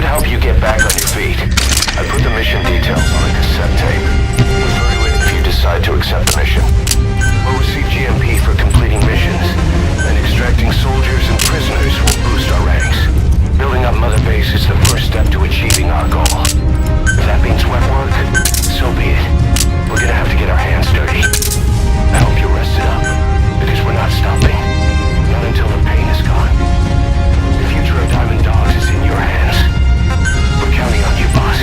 help you get back on your feet. I put the mission details on a cassette tape. Refer to it if you decide to accept the mission. We'll receive GMP for completing missions, and extracting soldiers and prisoners will boost our ranks. Building up Mother Base is the first step to achieving our goal. If that means wet work, so be it. We're gonna have to get our hands dirty. I hope you're rested up, because we're not stopping. Not until the pain is gone. The future of Diamond Dogs is in your hands. We're counting on you, boss.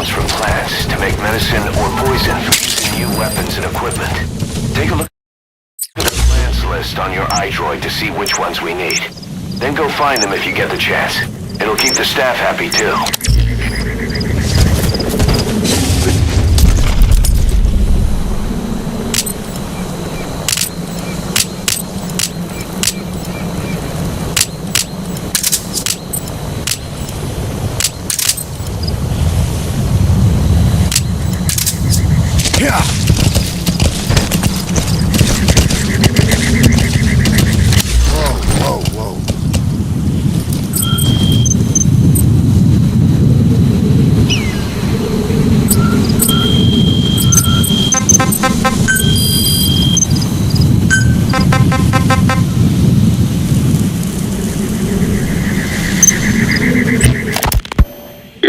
From plants to make medicine or poison for using new weapons and equipment. Take a look at the plants list on your iDroid to see which ones we need. Then go find them if you get the chance. It'll keep the staff happy too.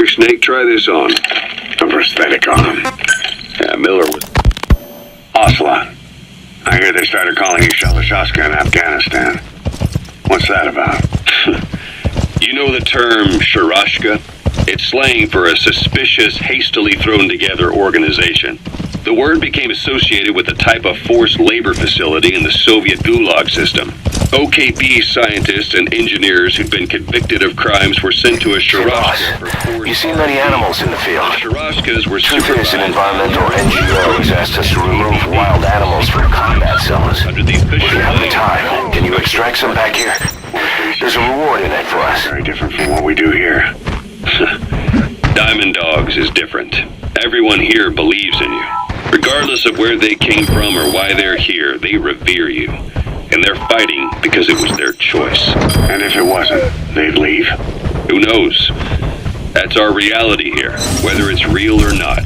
Snake, try this on. A prosthetic arm. Yeah, Miller was... Ocelot. I hear they started calling you Shalashaska in Afghanistan. What's that about? You know the term Sharashka? It's slang for a suspicious, hastily thrown together organization. The word became associated with a type of forced labor facility in the Soviet Gulag system. OKB scientists and engineers who'd been convicted of crimes were sent to a Sharashka for forced... You see many animals in the field. Sharashkas were Truth is, an environmental NGO has asked us to remove wild animals from combat zones. Under the official If you have the time, can you extract some back here? There's a reward in it for us. Very different from what we do here. Diamond Dogs is different. Everyone here believes in you. Regardless of where they came from or why they're here, they revere you. And they're fighting because it was their choice. And if it wasn't, they'd leave? Who knows? That's our reality here, whether it's real or not.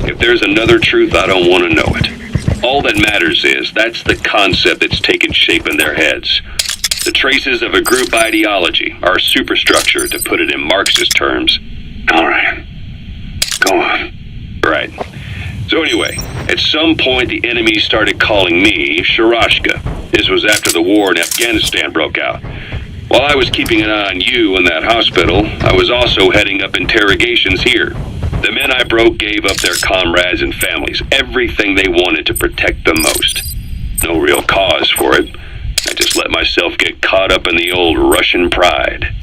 If there's another truth, I don't want to know it. All that matters is that's the concept that's taken shape in their heads. The traces of a group ideology, our superstructure, to put it in Marxist terms. All right. Go on. Right. So anyway, at some point the enemy started calling me Sharashka. This was after the war in Afghanistan broke out. While I was keeping an eye on you in that hospital, I was also heading up interrogations here. The men I broke gave up their comrades and families, everything they wanted to protect them most. No real cause for it. I just let myself get caught up in the old Russian pride.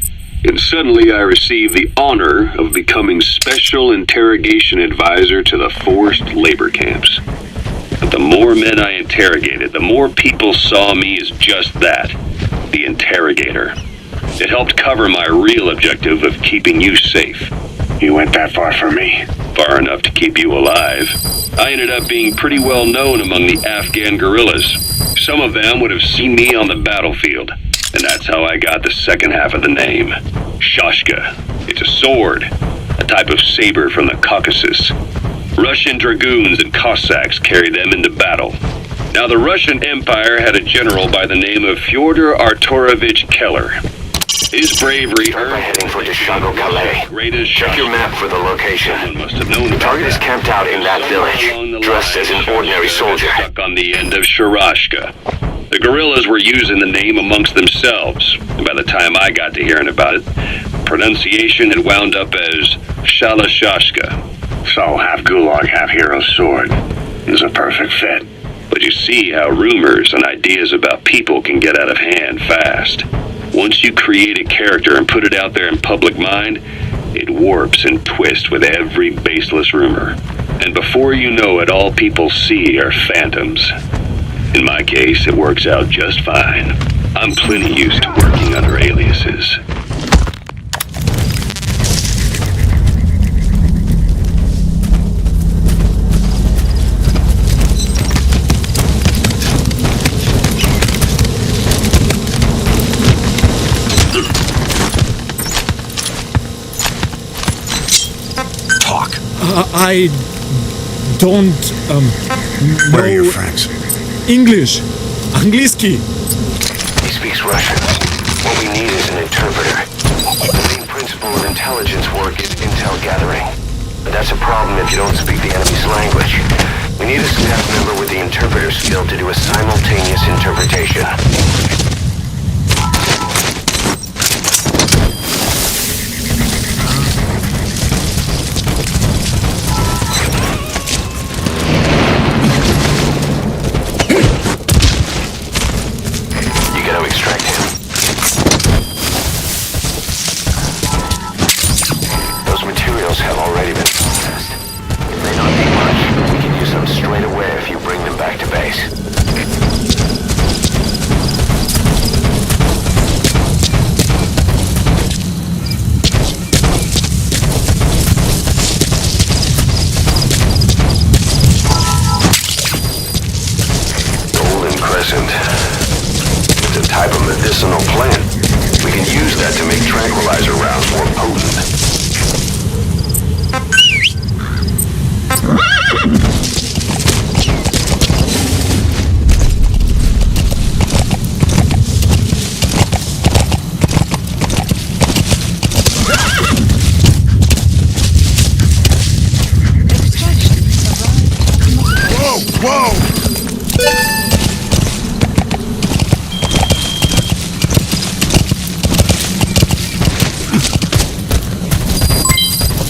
And suddenly I received the honor of becoming Special Interrogation Advisor to the forced labor camps. But the more men I interrogated, the more people saw me as just that, the interrogator. It helped cover my real objective of keeping you safe. You went that far for me? Far enough to keep you alive. I ended up being pretty well known among the Afghan guerrillas. Some of them would have seen me on the battlefield, and that's how I got the second half of the name. Shashka. It's a sword, a type of saber from the Caucasus. Russian dragoons and Cossacks carried them into battle. Now, the Russian Empire had a general by the name of Fyodor Arturovich Keller. His bravery Start by heading for Deshago Calais. greatest Check your map for the location. Someone must have known The about target is that. camped out in that village, dressed as an ordinary soldier. Stuck on the end of Sharashka. The guerrillas were using the name amongst themselves. And by the time I got to hearing about it, pronunciation had wound up as Shalashashka. So half gulag, half hero sword. Is a perfect fit. But you see how rumors and ideas about people can get out of hand fast. Once you create a character and put it out there in public mind, it warps and twists with every baseless rumor. And before you know it, all people see are phantoms. In my case, it works out just fine. I'm plenty used to working under aliases. I don't Where are your know friends? English. Angliski. He speaks Russian. What we need is an interpreter. The main principle of intelligence work is intel gathering. But that's a problem if you don't speak the enemy's language. We need a staff member with the interpreter skill to do a simultaneous interpretation. Have already been processed. It may not be much, but we can use them straight away if you bring them back to base. Golden Crescent. It's a type of medicinal plant. We can use that to make tranquilizer rounds more potent.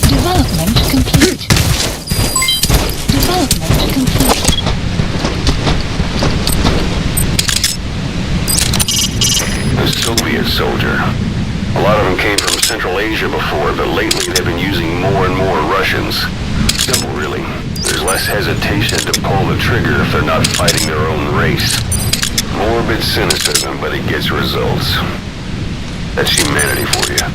Development complete. Development complete. A Soviet soldier. A lot of them came from Central Asia before, but lately they've been using more and more Russians. Simple, really. There's less hesitation to pull the trigger if they're not fighting their own race. Morbid cynicism, but it gets results. That's humanity for you.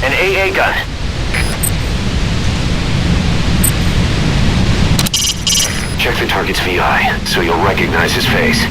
An AA gun. Check the target's VI, so you'll recognize his face.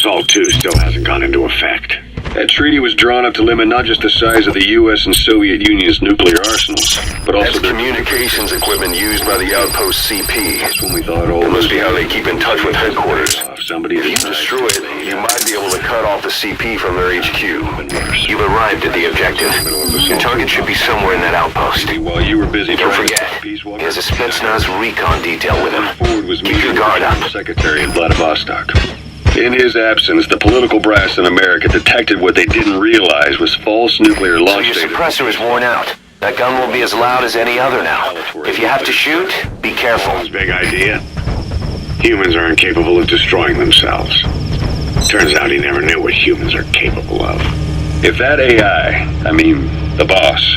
SALT II still hasn't gone into effect. That treaty was drawn up to limit not just the size of the U.S. and Soviet Union's nuclear arsenals, but also That's their communications equipment used by the outpost CP. That's when we thought, That must be how they keep in touch with headquarters. Somebody If you destroy it, you might be able to cut off the CP from their HQ. You've arrived at the objective. Your target should be somewhere in that outpost. While you were busy Don't trying forget, to peace he has a Spetsnaz recon detail with him. forward was Keep your guard up. Secretary in Vladivostok. In his absence, the political brass in America detected what they didn't realize was false nuclear So launch your data. suppressor is worn out. That gun will be as loud as any other now. If you have to shoot, be careful. His big idea? Humans are incapable of destroying themselves. Turns out he never knew what humans are capable of. If that AI, the boss,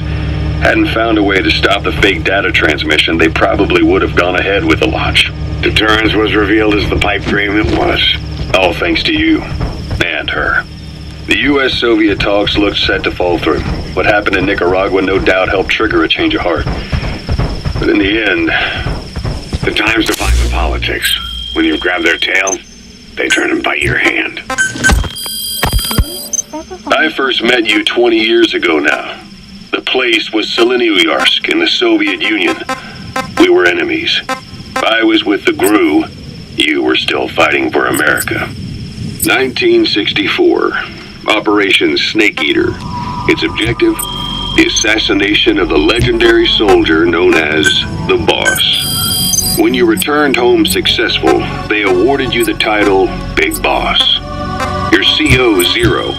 hadn't found a way to stop the fake data transmission, they probably would have gone ahead with the launch. Deterrence was revealed as the pipe dream it was. All thanks to you and her. The U.S.-Soviet talks looked set to fall through. What happened in Nicaragua no doubt helped trigger a change of heart. But in the end, The time's defined the politics. When you've grabbed their tail, they turn and bite your hand. I first met you 20 years ago now. The place was Selenoyarsk in the Soviet Union. We were enemies. I was with the GRU. You were still fighting for America. 1964. Operation Snake Eater. Its objective? The assassination of the legendary soldier known as the Boss. When you returned home successful, they awarded you the title Big Boss. Your CO, Zero,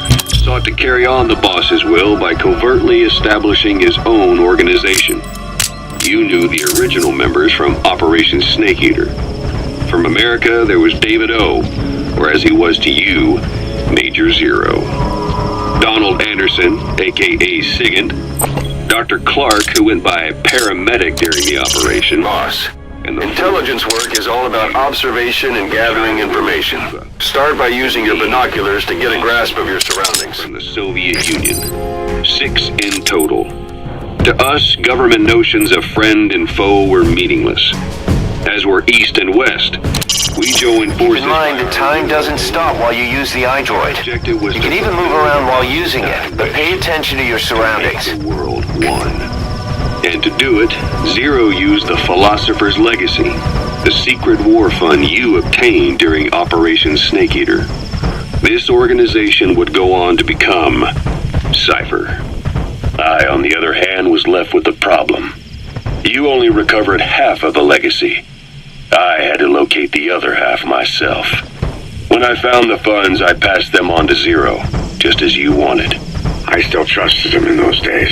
sought to carry on the boss's will by covertly establishing his own organization. You knew the original members from Operation Snake Eater. From America, there was David O, or as he was to you, Major Zero. Donald Anderson, a.k.a. Sigint. Dr. Clark, who went by paramedic during the operation. Boss, And the intelligence work is all about observation and gathering information. Start by using your binoculars to get a grasp of your surroundings. from the Soviet Union. 6 in total. To us, government notions of friend and foe were meaningless, as were East and West. We joined Keep forces. in mind that time doesn't stop while you use the iDroid. Objective was You to can even move around while using it, but pay attention to your surroundings. make the world one. And to do it, Zero used the Philosopher's Legacy, the secret war fund you obtained during Operation Snake Eater. This organization would go on to become Cypher. I, on the other hand, was left with the problem. You only recovered half of the legacy. I had to locate the other half myself. When I found the funds, I passed them on to Zero, just as you wanted. I still trusted him in those days.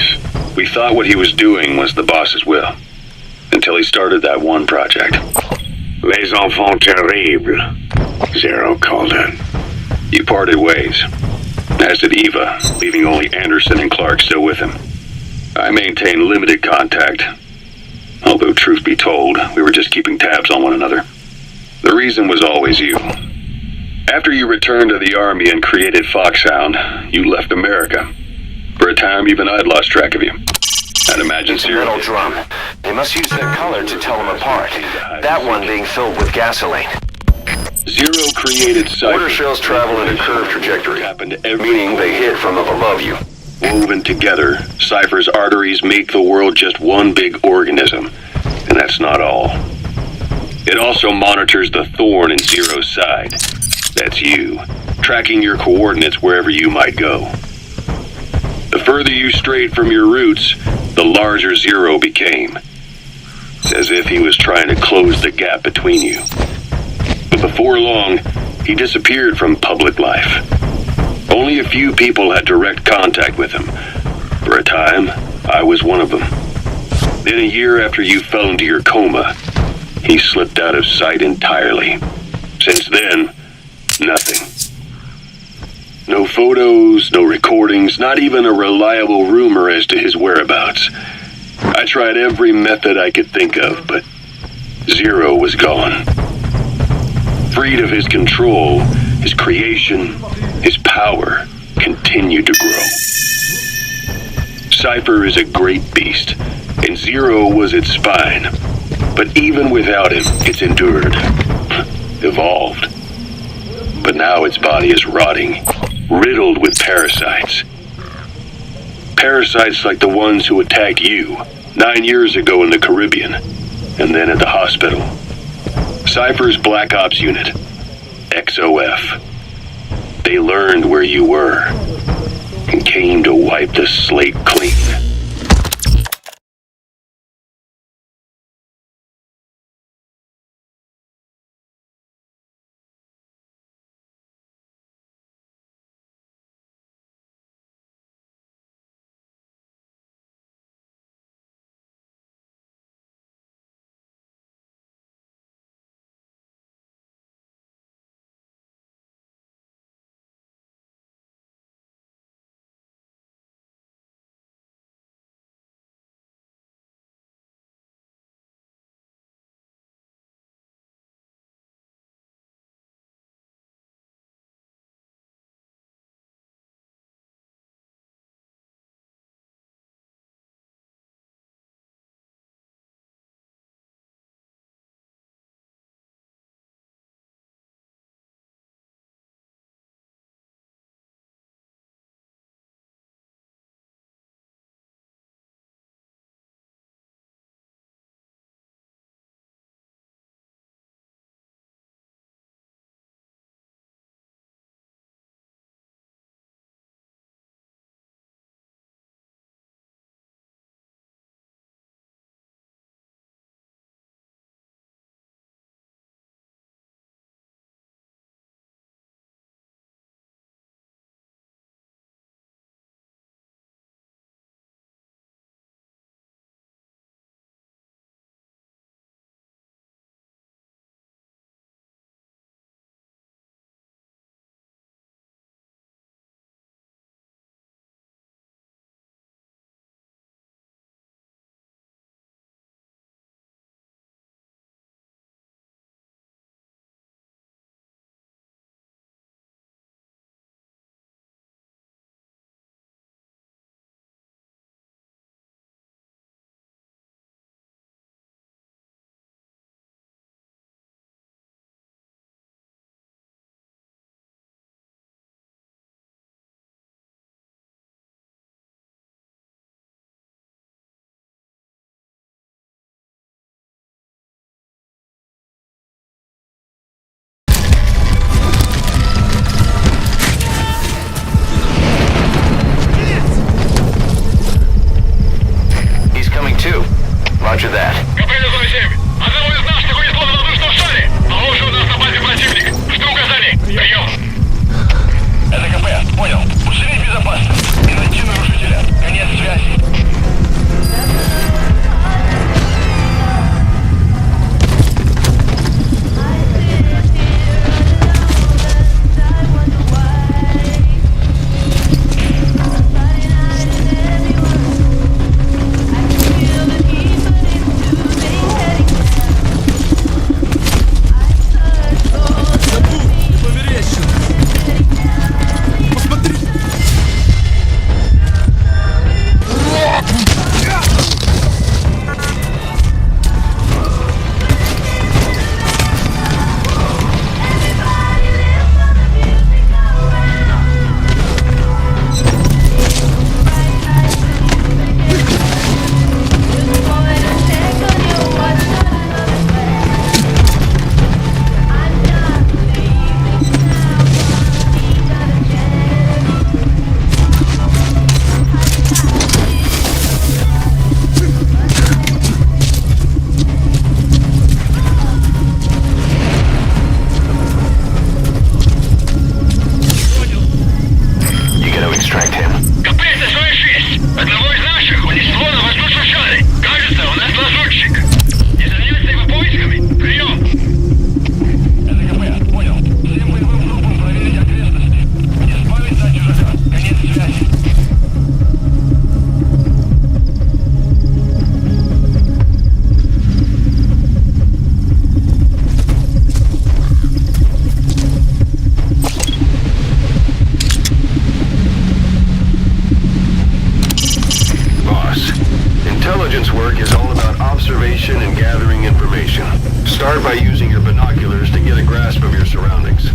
We thought what he was doing was the boss's will, until he started that one project. Les enfants terribles, Zero called it. You parted ways, as did Eva, leaving only Anderson and Clark still with him. I maintained limited contact, although truth be told, we were just keeping tabs on one another. The reason was always you. After you returned to the Army and created Foxhound, you left America. For a time, even I'd lost track of you. I'd imagine It's a metal drum. They must use their color to tell them apart. That one being filled with gasoline. Zero created Cypher. Order shells travel in a curved trajectory, Happened to every meaning they hit from up above you. woven together. Cypher's arteries make the world just one big organism, and that's not all. It also monitors the thorn in Zero's side. That's you, tracking your coordinates wherever you might go. The further you strayed from your roots, the larger Zero became. It's as if he was trying to close the gap between you. But before long, he disappeared from public life. Only a few people had direct contact with him. For a time, I was one of them. Then a year after you fell into your coma, he slipped out of sight entirely. Since then, nothing. No photos, no recordings, not even a reliable rumor as to his whereabouts. I tried every method I could think of, but Zero was gone. Freed of his control, his creation, his power continued to grow. Cypher is a great beast, and Zero was its spine. But even without him, it's endured, evolved. but now its body is rotting, riddled with parasites. Parasites like the ones who attacked you 9 years ago in the Caribbean, and then at the hospital. Cypher's Black Ops Unit, XOF. They learned where you were, and came to wipe the slate clean. Roger that. КП 7. Одного из наших унесло на воздушном шаре. Похоже, у нас на базе противник. Жду указаний. Прием. Это КП. Понял. Усилить безопасность. И найти нарушителя. Конец связи. Intelligence work is all about observation and gathering information. Start by using your binoculars to get a grasp of your surroundings.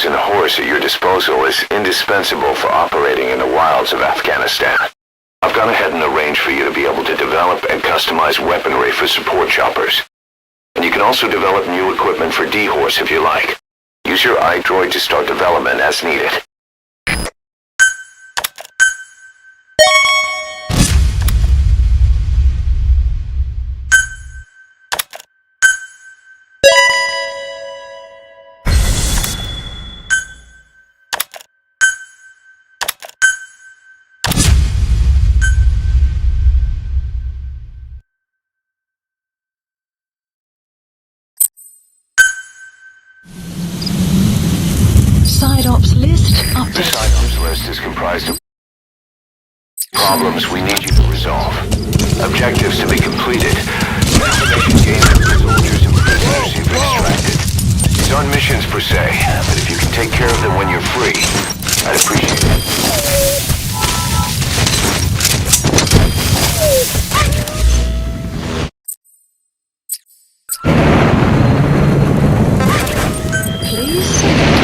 and a horse at your disposal is indispensable for operating in the wilds of Afghanistan. I've gone ahead and arranged for you to be able to develop and customize weaponry for support choppers. And you can also develop new equipment for D-Horse if you like. Use your iDroid to start development as needed. Side ops list The update. Psyops list is comprised of problems we need you to resolve. Objectives to be completed. Information gained from the soldiers and prisoners you've extracted. These aren't missions per se, but if you can take care of them when you're free, I'd appreciate it. Please select mission.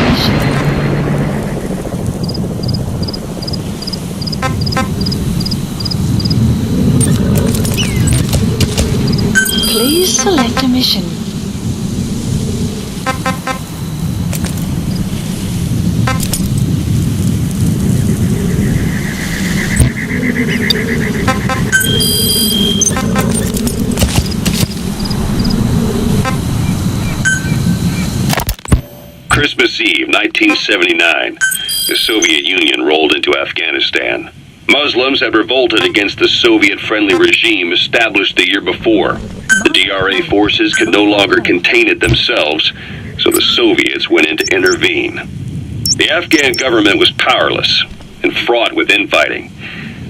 Please select a mission. Christmas Eve, 1979, the Soviet Union rolled into Afghanistan. Muslims had revolted against the Soviet-friendly regime established the year before. The DRA forces could no longer contain it themselves, so the Soviets went in to intervene. The Afghan government was powerless and fraught with infighting.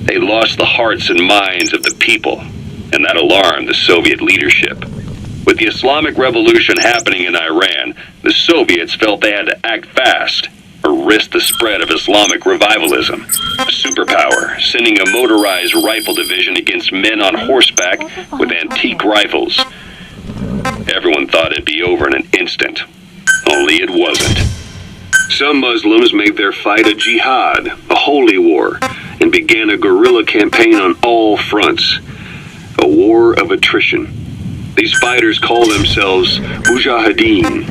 They lost the hearts and minds of the people, and that alarmed the Soviet leadership. With the Islamic Revolution happening in Iran, the Soviets felt they had to act fast or risk the spread of Islamic revivalism. A superpower, sending a motorized rifle division against men on horseback with antique rifles. Everyone thought it'd be over in an instant, only it wasn't. Some Muslims made their fight a jihad, a holy war, and began a guerrilla campaign on all fronts. A war of attrition. These fighters call themselves Mujahideen.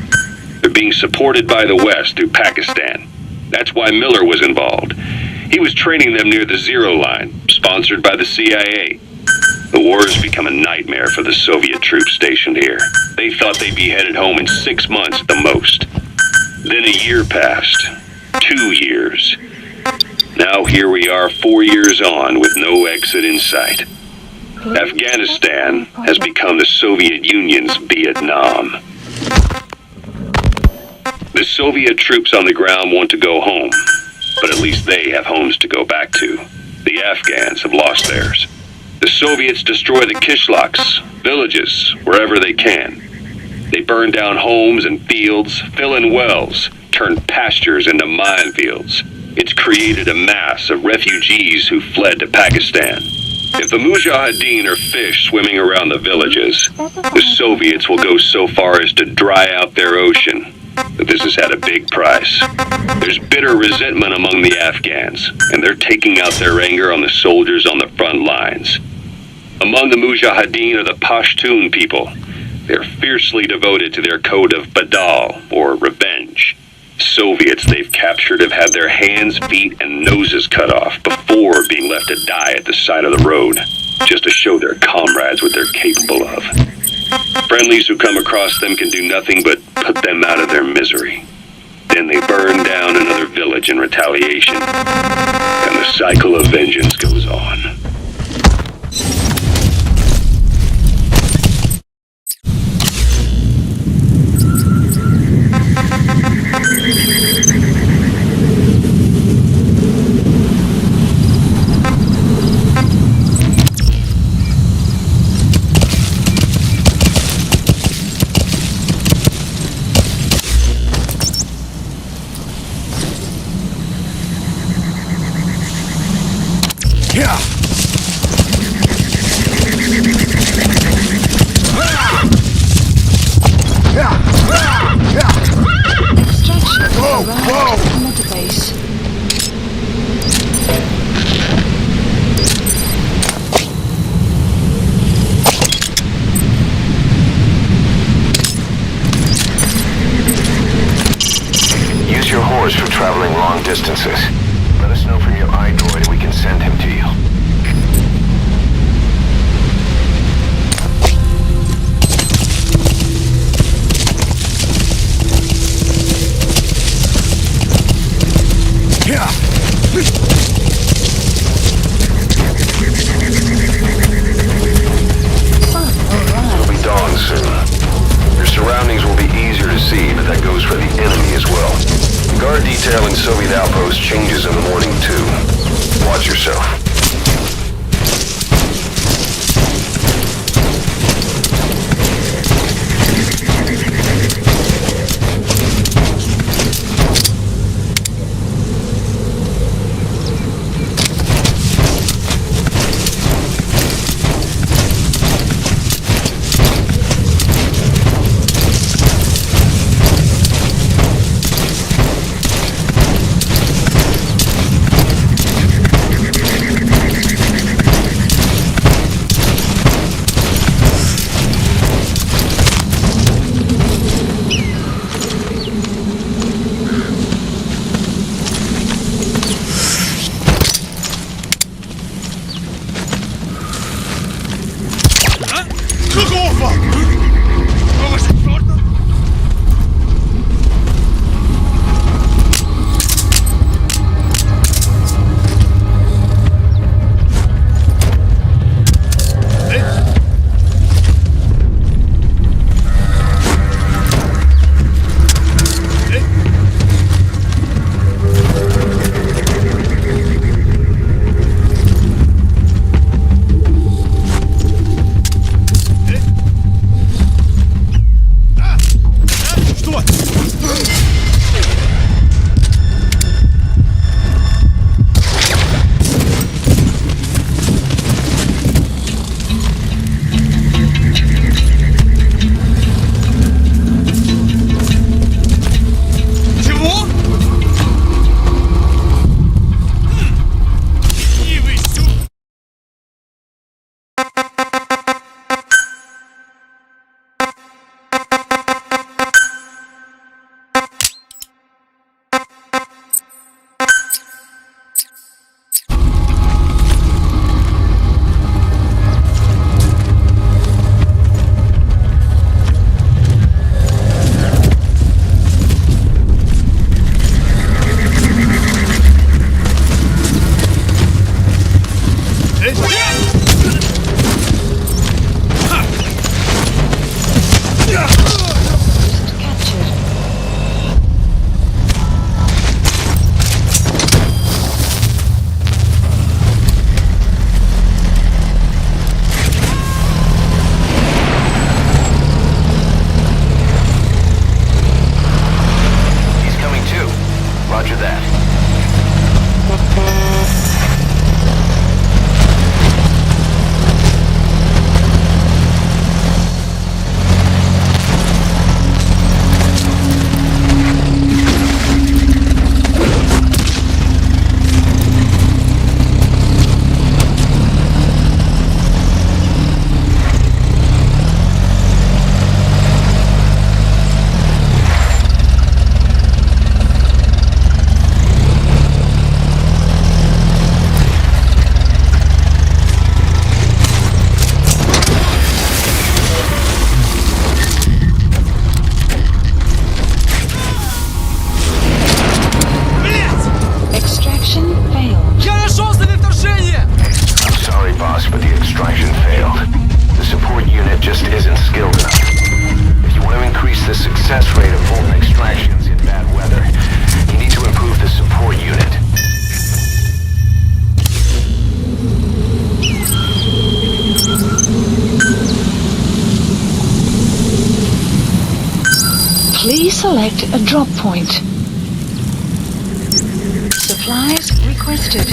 They're being supported by the West through Pakistan. That's why Miller was involved. He was training them near the Zero Line, sponsored by the CIA. The war has become a nightmare for the Soviet troops stationed here. They thought they'd be headed home in 6 months at the most. Then a year passed. 2 years. Now here we are 4 years on with no exit in sight. Afghanistan has become the Soviet Union's Vietnam. The Soviet troops on the ground want to go home, but at least they have homes to go back to. The Afghans have lost theirs. The Soviets destroy the kishlaks, villages, wherever they can. They burn down homes and fields, fill in wells, turn pastures into minefields. It's created a mass of refugees who fled to Pakistan. If the Mujahideen are fish swimming around the villages, the Soviets will go so far as to dry out their ocean. But this has had a big price. There's bitter resentment among the Afghans, and they're taking out their anger on the soldiers on the front lines. Among the Mujahideen are the Pashtun people. They're fiercely devoted to their code of Badal, or revenge. Soviets they've captured have had their hands, feet, and noses cut off before being left to die at the side of the road, just to show their comrades what they're capable of. Friendlies who come across them can do nothing but put them out of their misery. Then they burn down another village in retaliation, and the cycle of vengeance goes on. Extraction. Arrived at the metabase. Use your horse for traveling long distances. Let us know from your iDroid and we can send him to you. It'll be dawn soon. Your surroundings will be easier to see, but that goes for the enemy as well. Guard detail in Soviet outpost changes in the morning too. Watch yourself. Please select a drop point. Supplies requested.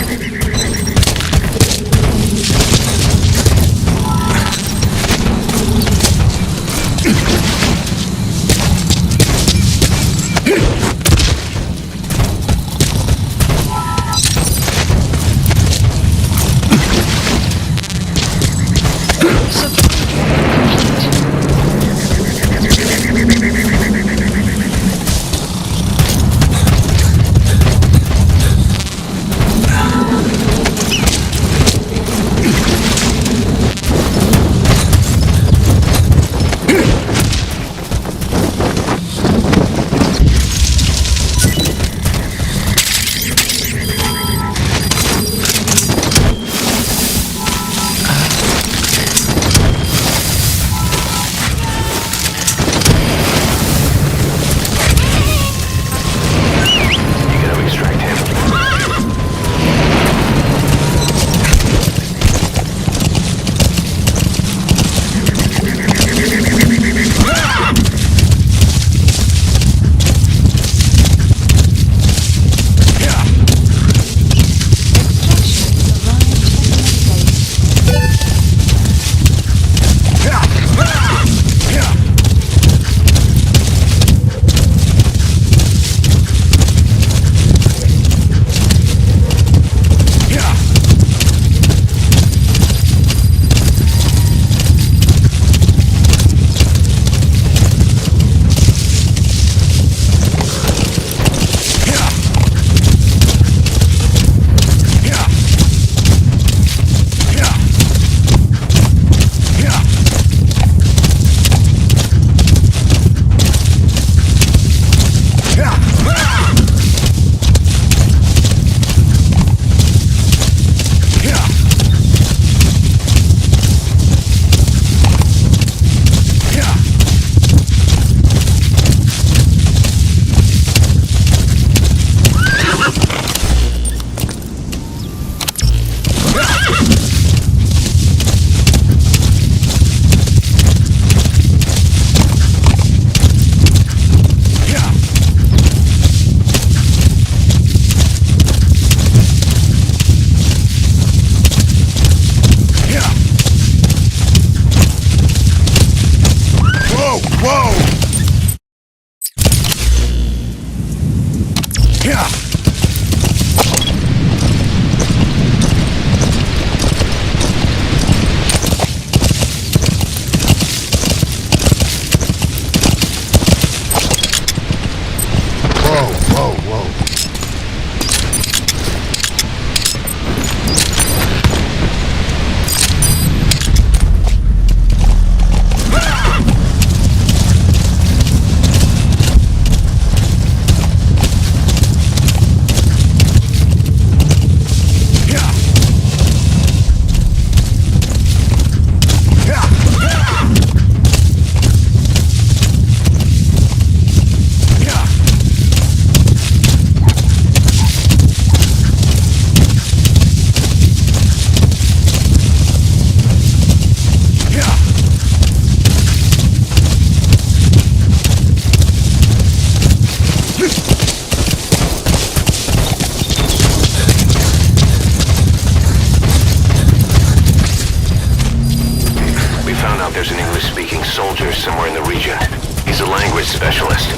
soldiers somewhere in the region. He's a language specialist.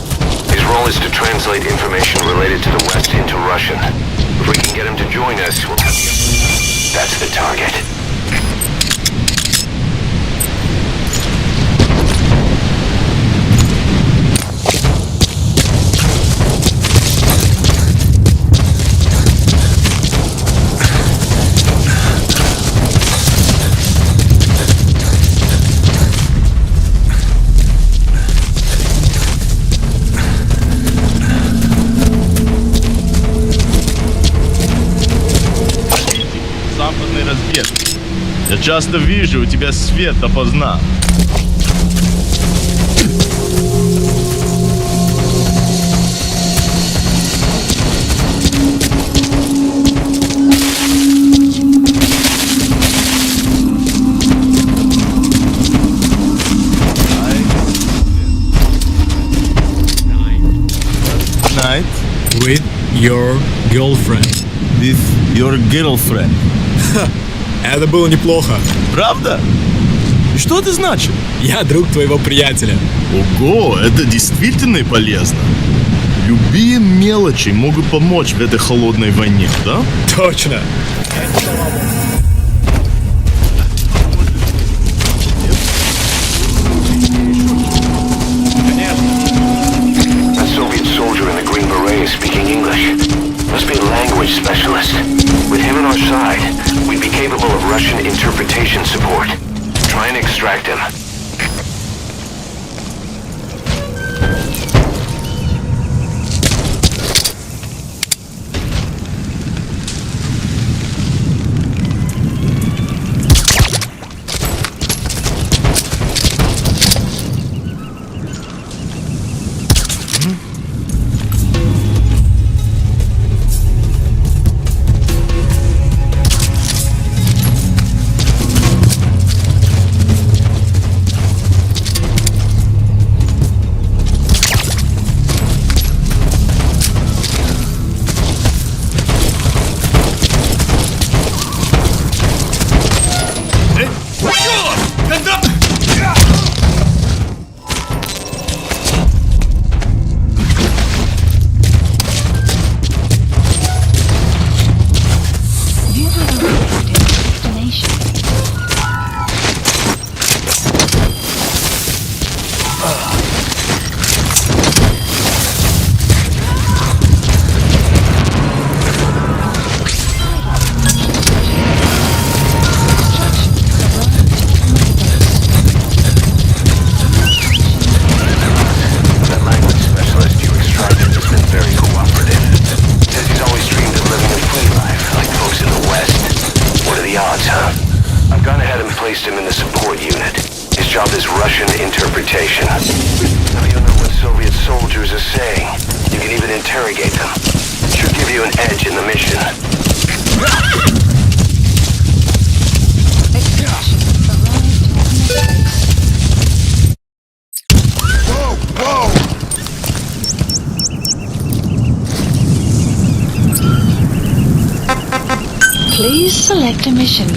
His role is to translate information related to the West into Russian. If we can get him to join us, we'll... That's the target. Западной разведки. Я часто вижу, у тебя свет допоздна. Night With your girlfriend. with your girlfriend. Это было неплохо. Правда? И что это значит? Я друг твоего приятеля. Ого, это действительно и полезно. Любые мелочи могут помочь в этой холодной войне, да? Точно. That Soviet soldier in the green beret is speaking English. Must be a language specialist. With him on our side, we'd be capable of Russian interpretation support. Try and extract him. You have arrived at your destination. That language specialist you extracted has been very cooperative. Says he's always dreamed of living a free life, like folks in the West. What are the odds, huh? I've gone ahead and placed him in the support unit. His job is Russian interpretation. Now you know what Soviet soldiers are saying. You can even interrogate them. Should give you an edge in the mission. Extraction arrived at the base. Please select a mission.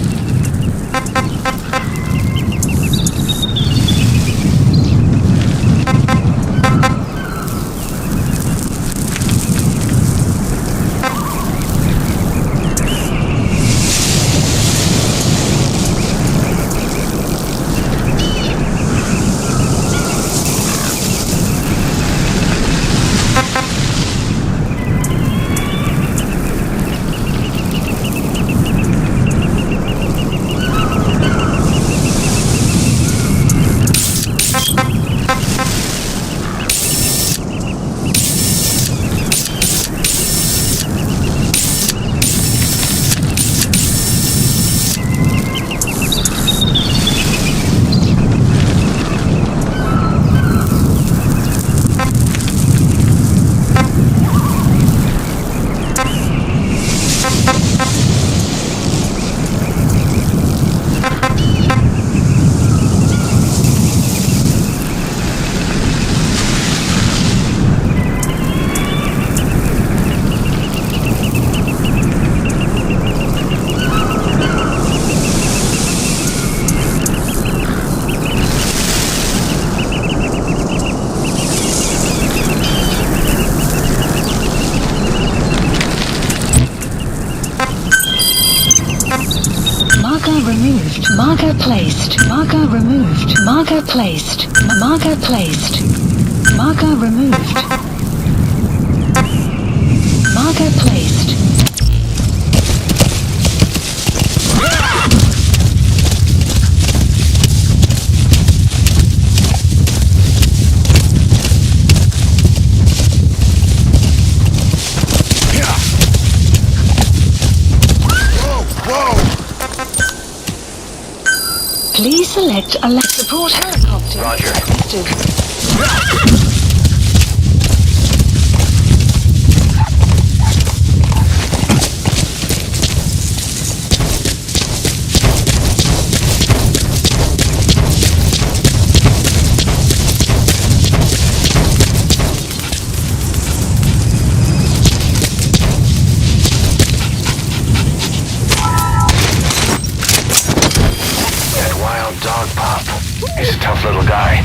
Marker removed. Marker placed. Marker removed. Marker placed. Marker placed. Marker removed. Marker placed. Please select a support helicopter. Roger. Requested. Dog Pop. He's a tough little guy.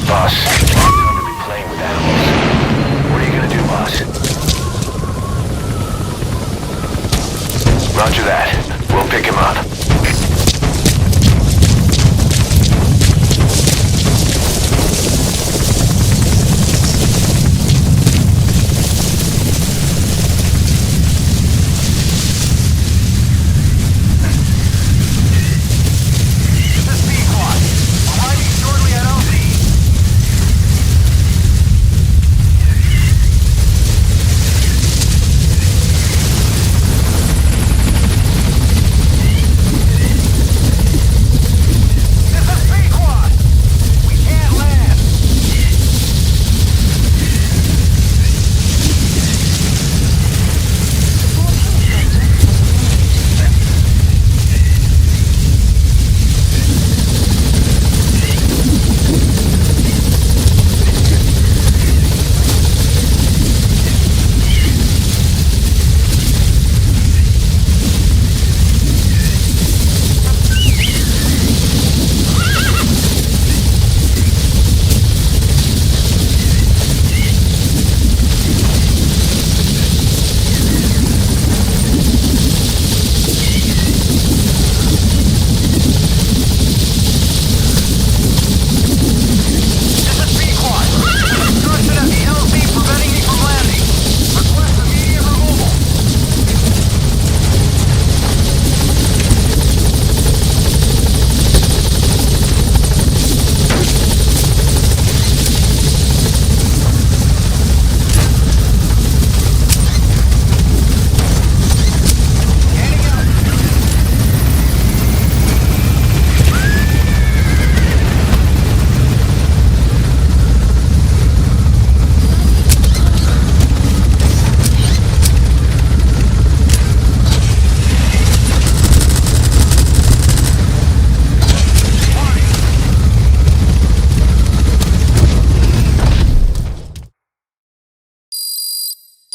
Boss, he's known to be playing with animals. What are you gonna do, boss? Roger that. We'll pick him up.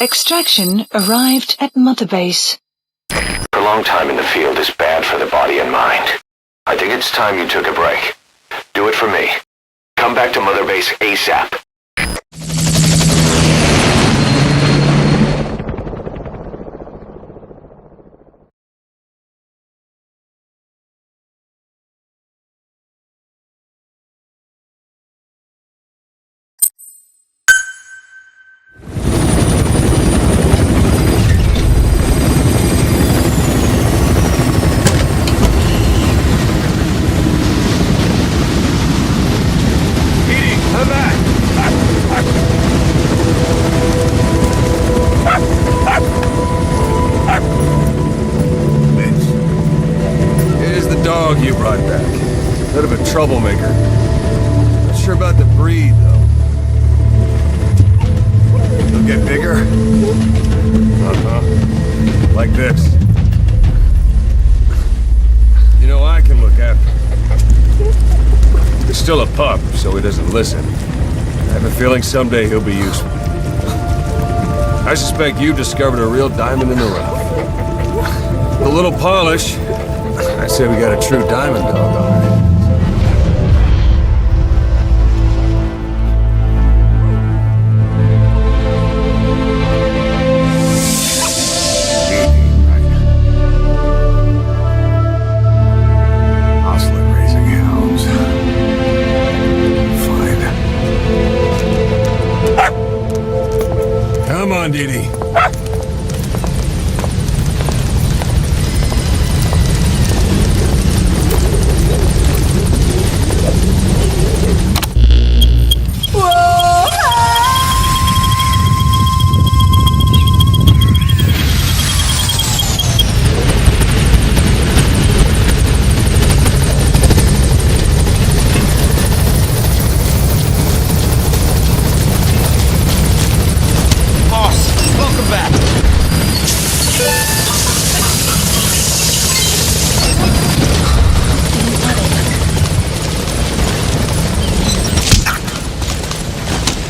Extraction arrived at Mother Base. Prolonged time in the field is bad for the body and mind. I think it's time you took a break. Do it for me. Come back to Mother Base ASAP. You brought back. Bit of a troublemaker. Not sure about the breed, though. He'll get bigger? Uh-huh. Like this. You know, I can look after him. He's still a pup, so he doesn't listen. I have a feeling someday he'll be useful. I suspect you've discovered a real diamond in the rough. With a little polish, I'd say we got a true diamond dog on it.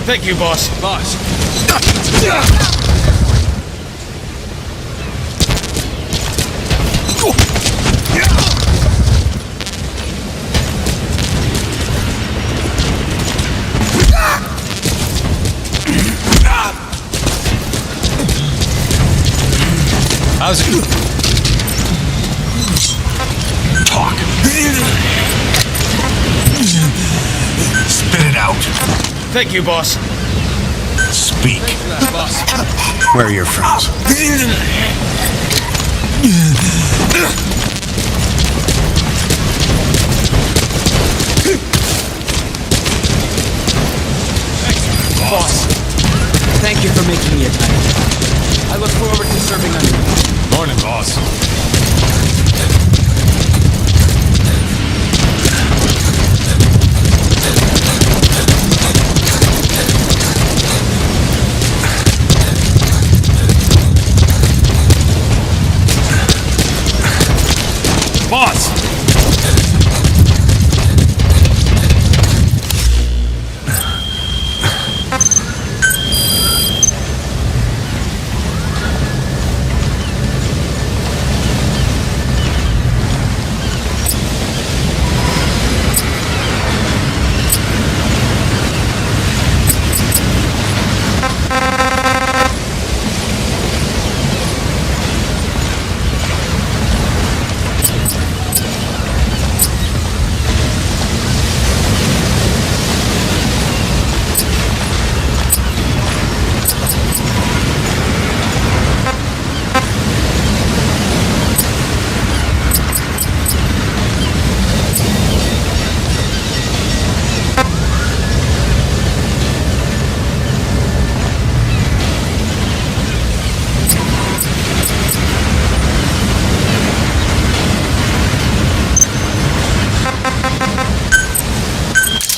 Thank you, boss. Boss. How's it? Talk. Spit it out. Thank you, boss. Speak. Boss. Where are your friends? Boss, thank you for making me a knight. I look forward to serving under you. Morning, boss. Boss!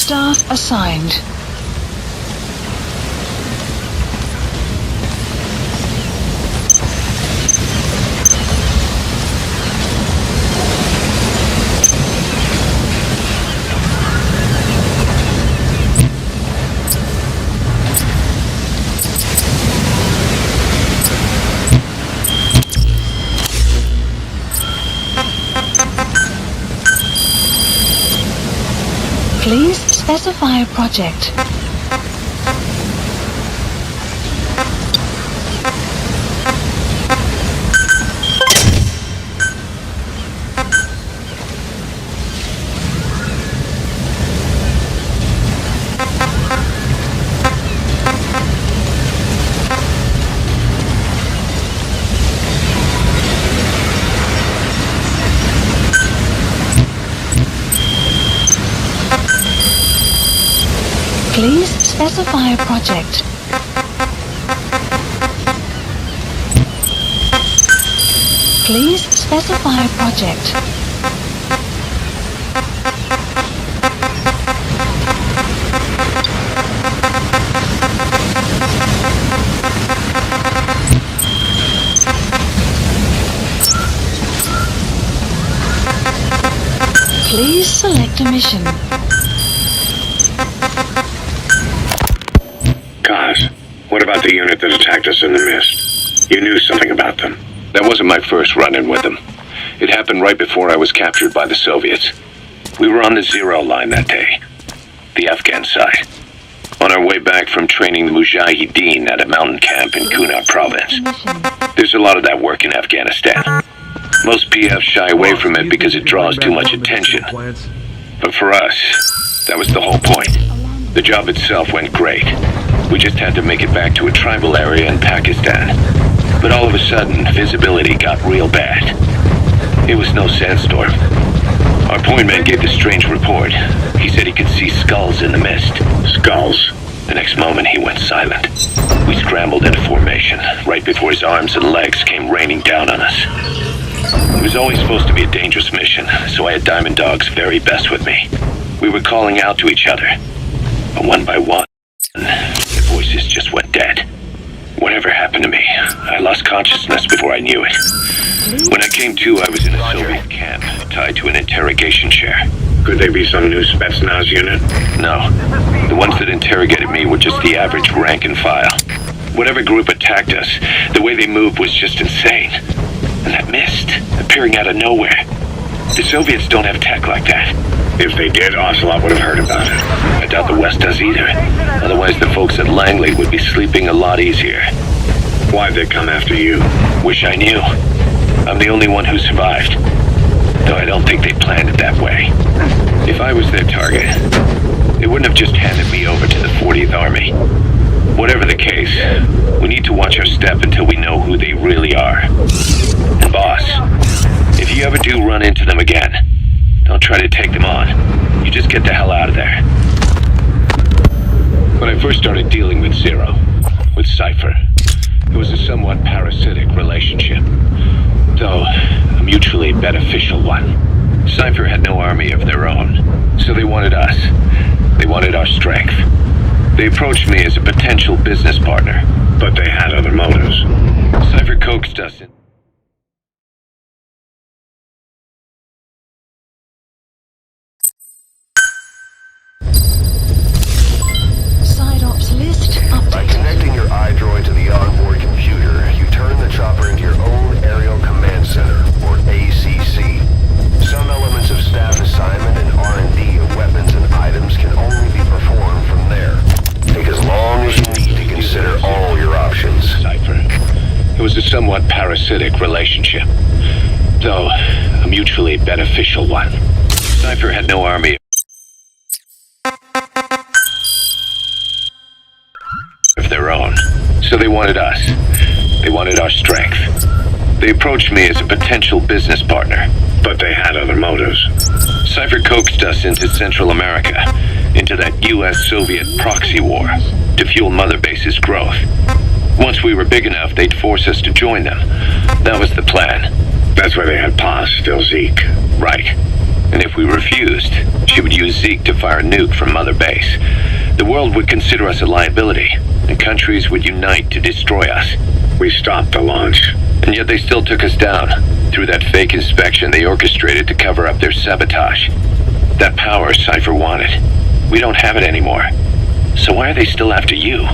Staff assigned. Please specify a project. Please specify a project. Please specify a project. Please select a mission. Kaz, what about the unit that attacked us in the mist? You knew something about them. That wasn't my first run-in with them. It happened right before I was captured by the Soviets. We were on the zero line that day, the Afghan side, on our way back from training the Mujahideen at a mountain camp in Kunar province. There's a lot of that work in Afghanistan. Most PFs shy away from it because it draws too much attention. But for us, that was the whole point. The job itself went great. We just had to make it back to a tribal area in Pakistan. But all of a sudden, visibility got real bad. It was no sandstorm. Our point man gave this strange report. He said he could see skulls in the mist. Skulls. The next moment, he went silent. We scrambled into formation, right before his arms and legs came raining down on us. It was always supposed to be a dangerous mission, so I had Diamond Dog's very best with me. We were calling out to each other. But one by one, the voices just went dead. Whatever happened to me? I lost consciousness before I knew it. When I came to, I was in a Soviet camp, tied to an interrogation chair. Could they be some new Spetsnaz unit? No. The ones that interrogated me were just the average rank and file. Whatever group attacked us, the way they moved was just insane. And that mist, appearing out of nowhere. The Soviets don't have tech like that. If they did, Ocelot would have heard about it. I doubt the West does either. Otherwise, the folks at Langley would be sleeping a lot easier. Why'd they come after you? Wish I knew. I'm the only one who survived. Though I don't think they planned it that way. If I was their target, they wouldn't have just handed me over to the 40th Army. Whatever the case, we need to watch our step until we know who they really are. And boss, if you ever do run into them again, don't try to take them on. You just get the hell out of there. When I first started dealing with Zero, with Cypher, it was a somewhat parasitic relationship, though a mutually beneficial one. Cypher had no army of their own, so they wanted us. They wanted our strength. They approached me as a potential business partner. But they had other motives. Cypher coaxed us in. Side ops list By updated. connecting your iDroid to the onboard computer, you turn the chopper into your own Aerial Command Center, or ACC. Some elements of staff assignment and R&D of weapons and items can only be performed from there. Take as long as you need to consider all your options. Cypher. It was a somewhat parasitic relationship, though a mutually beneficial one. Cypher had no army of their own, so they wanted us. They wanted our strength. They approached me as a potential business partner. But they had other motives. Cypher coaxed us into Central America, into that US-Soviet proxy war, to fuel Mother Base's growth. Once we were big enough, they'd force us to join them. That was the plan. That's why they had Paz, still Zeke. Right. And if we refused, she would use Zeke to fire a nuke from Mother Base. The world would consider us a liability, and countries would unite to destroy us. We stopped the launch. And yet they still took us down, through that fake inspection they orchestrated to cover up their sabotage. That power Cypher wanted. We don't have it anymore. So why are they still after you?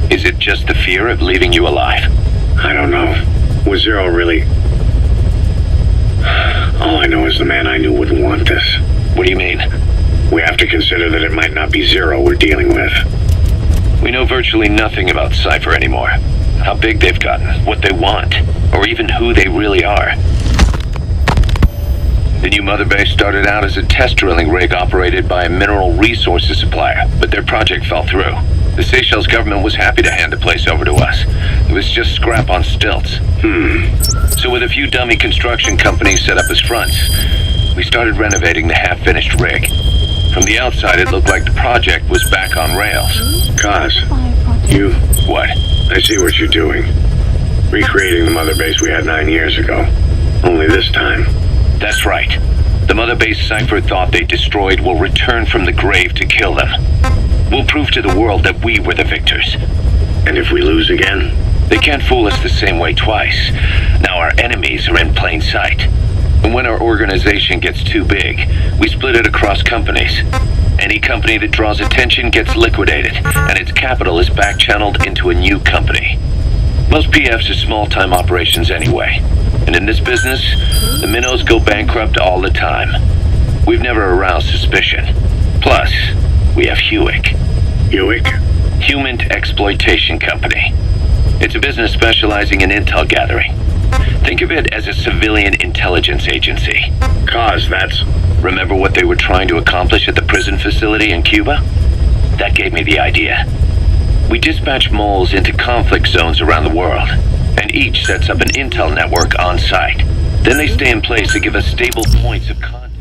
Is it just the fear of leaving you alive? I don't know. Was Zero really... All I know is the man I knew wouldn't want this. What do you mean? We have to consider that it might not be Zero we're dealing with. We know virtually nothing about Cypher anymore. How big they've gotten, what they want, or even who they really are. The new Mother Base started out as a test drilling rig operated by a mineral resources supplier, but their project fell through. The Seychelles government was happy to hand the place over to us. It was just scrap on stilts. So with a few dummy construction companies set up as fronts, we started renovating the half-finished rig. From the outside, it looked like the project was back on rails. Kaz, you... What? I see what you're doing. Recreating the Mother Base we had 9 years ago. Only this time. That's right. The Mother Base Cypher thought they destroyed will return from the grave to kill them. We'll prove to the world that we were the victors. And if we lose again? They can't fool us the same way twice. Now our enemies are in plain sight. And when our organization gets too big, we split it across companies. Any company that draws attention gets liquidated, and its capital is back-channeled into a new company. Most PFs are small-time operations anyway. And in this business, the minnows go bankrupt all the time. We've never aroused suspicion. Plus, we have Hewick. Hewick? Human Exploitation Company. It's a business specializing in intel gathering. Think of it as a civilian intelligence agency. Kaz, that's... Remember what they were trying to accomplish at the prison facility in Cuba? That gave me the idea. We dispatch moles into conflict zones around the world, and each sets up an intel network on site. Then they stay in place to give us stable points of contact.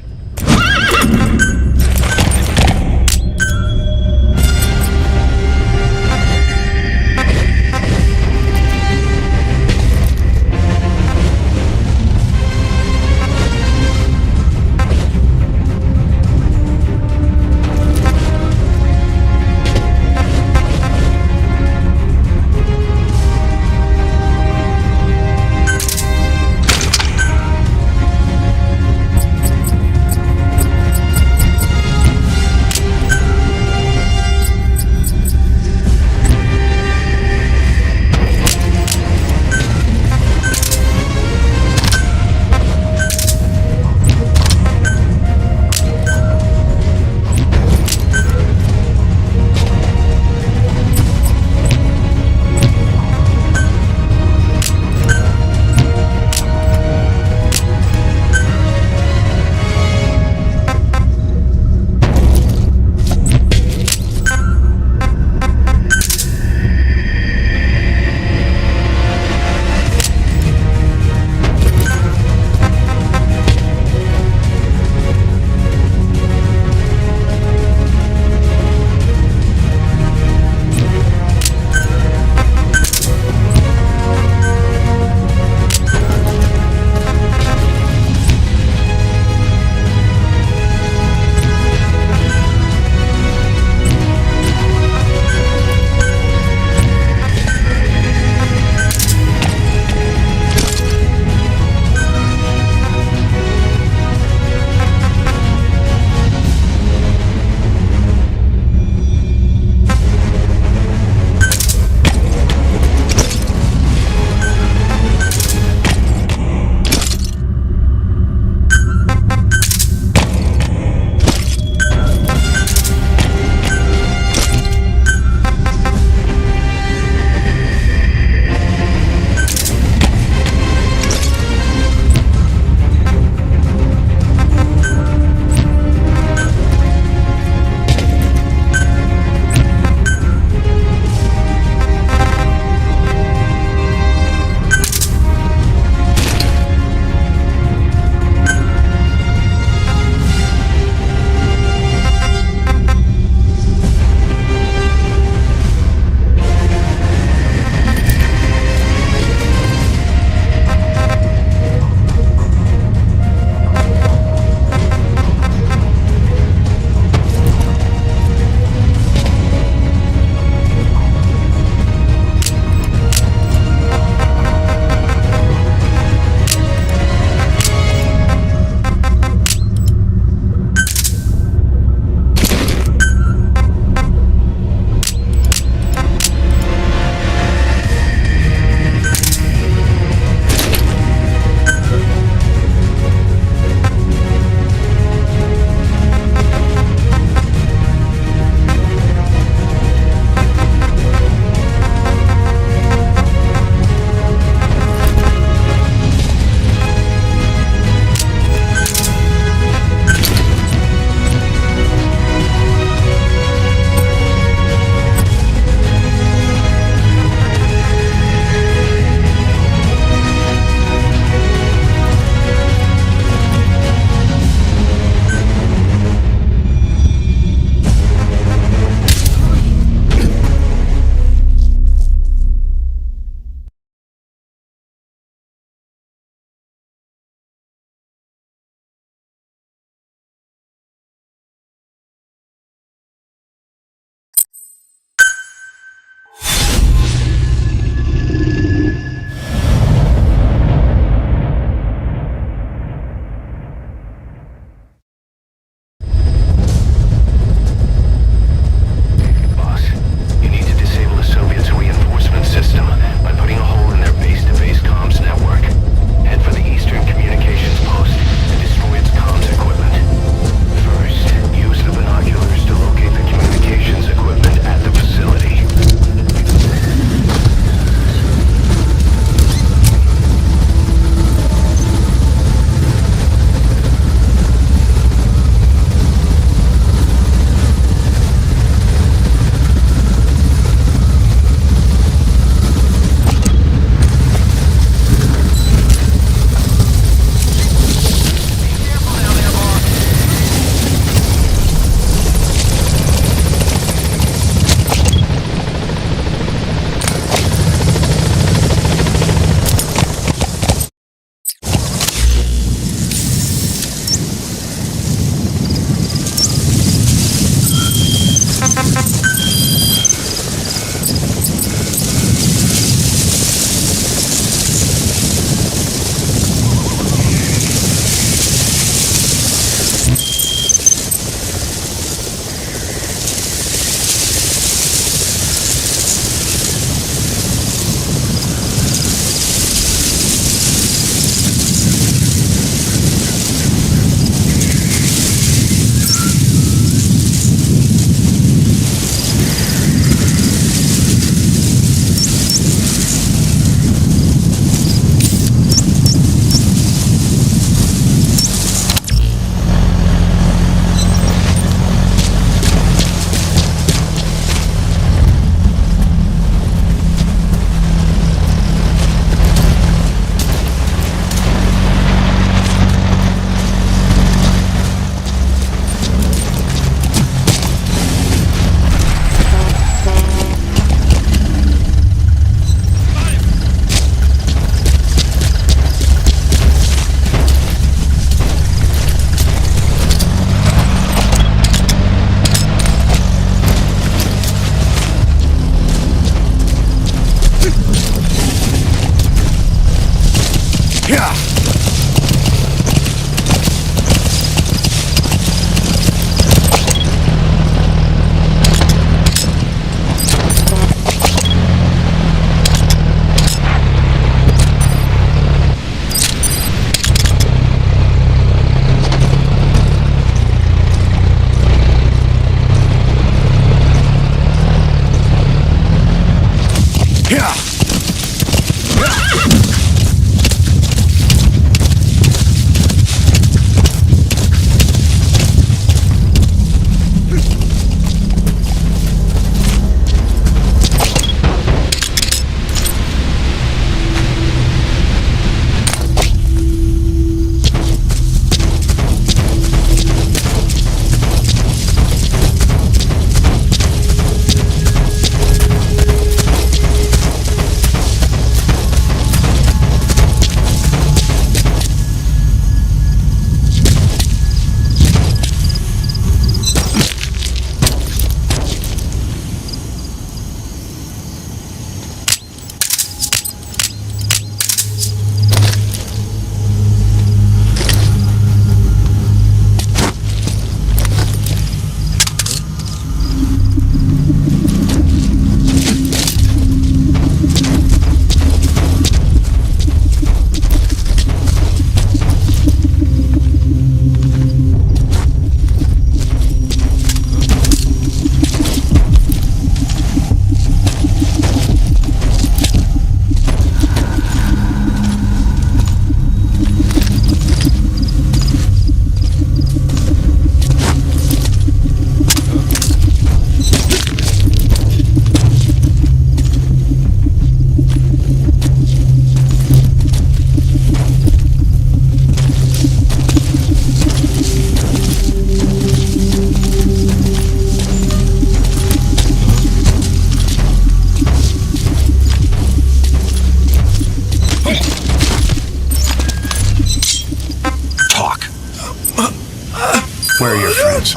Where are your friends?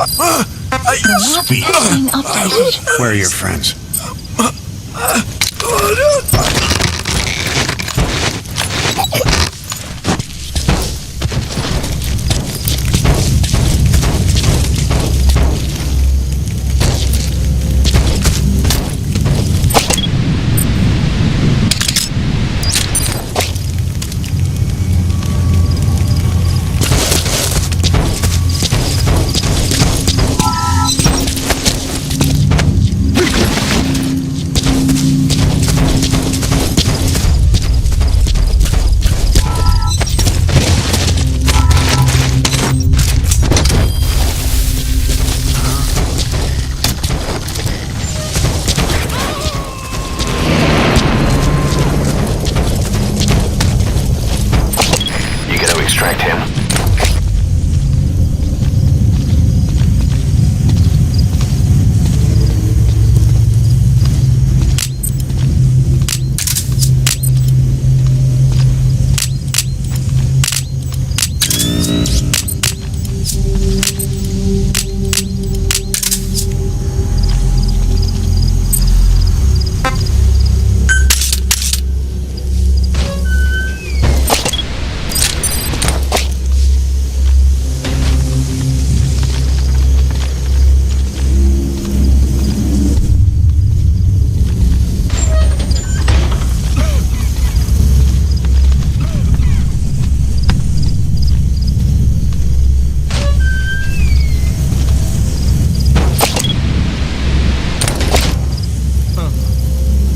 Speak. Being updated. Where are your friends? Extract him.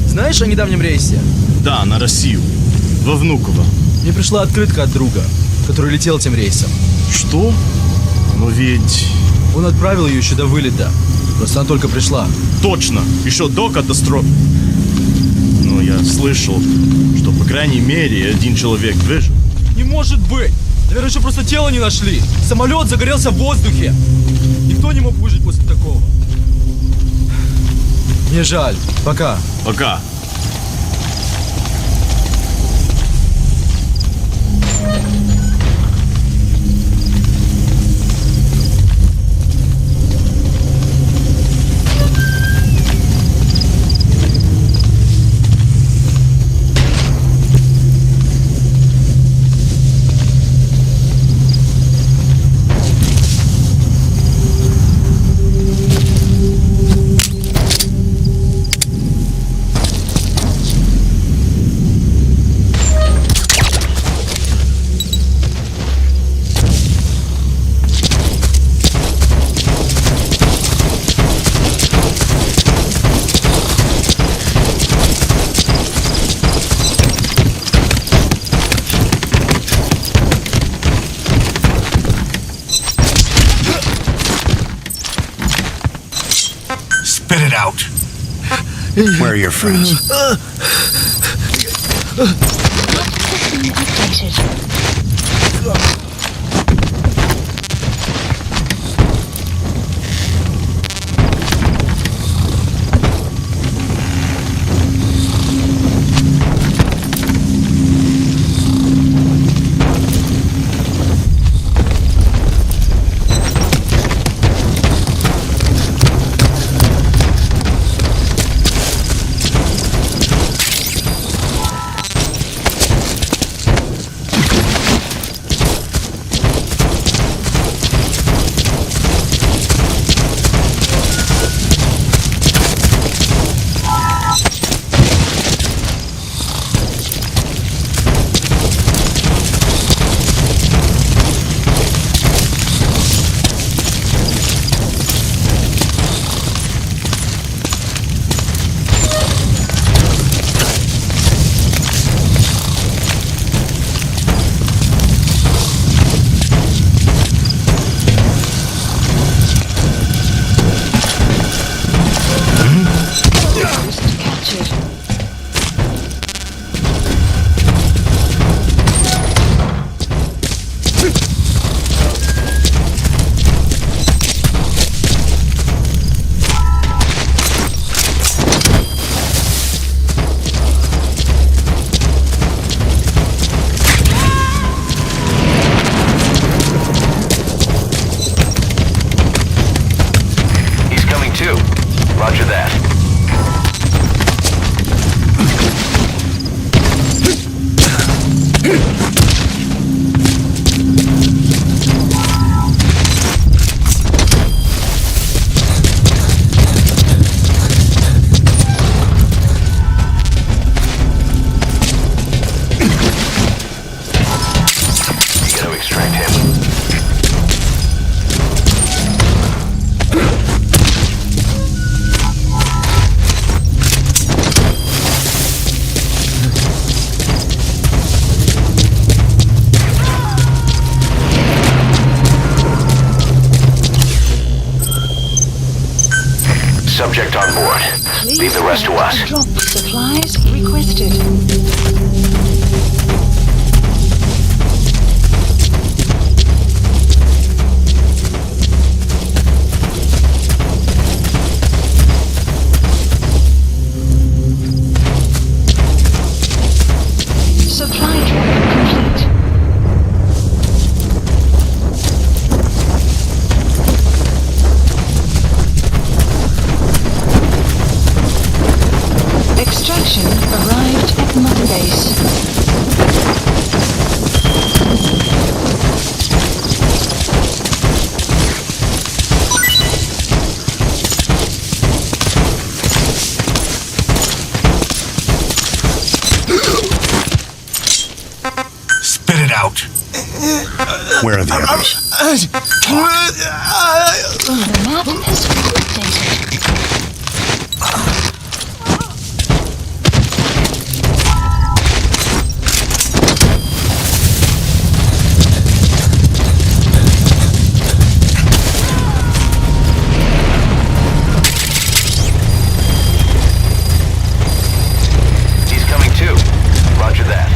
Знаешь о недавнем рейсе? Да, на Россию. Во Внуково. Мне пришла открытка от друга, который летел тем рейсом. Что? Но ведь... Он отправил ее еще до вылета. Просто она только пришла. Точно! Еще до катастрофы. Но я слышал, что по крайней мере один человек выжил. Не может быть! Наверное, еще просто тело не нашли. Самолет загорелся в воздухе. Никто не мог выжить после такого. Мне жаль. Пока. Пока. Spit it out. Where are your friends? System updated. Roger that. You gotta extract him. Subject on board. Leave the rest to us. Drop supplies requested. Supply drop complete. Extraction arrived at Mother Base. Spit it out. Where are the others? The map has been updated. He's coming too. Roger that.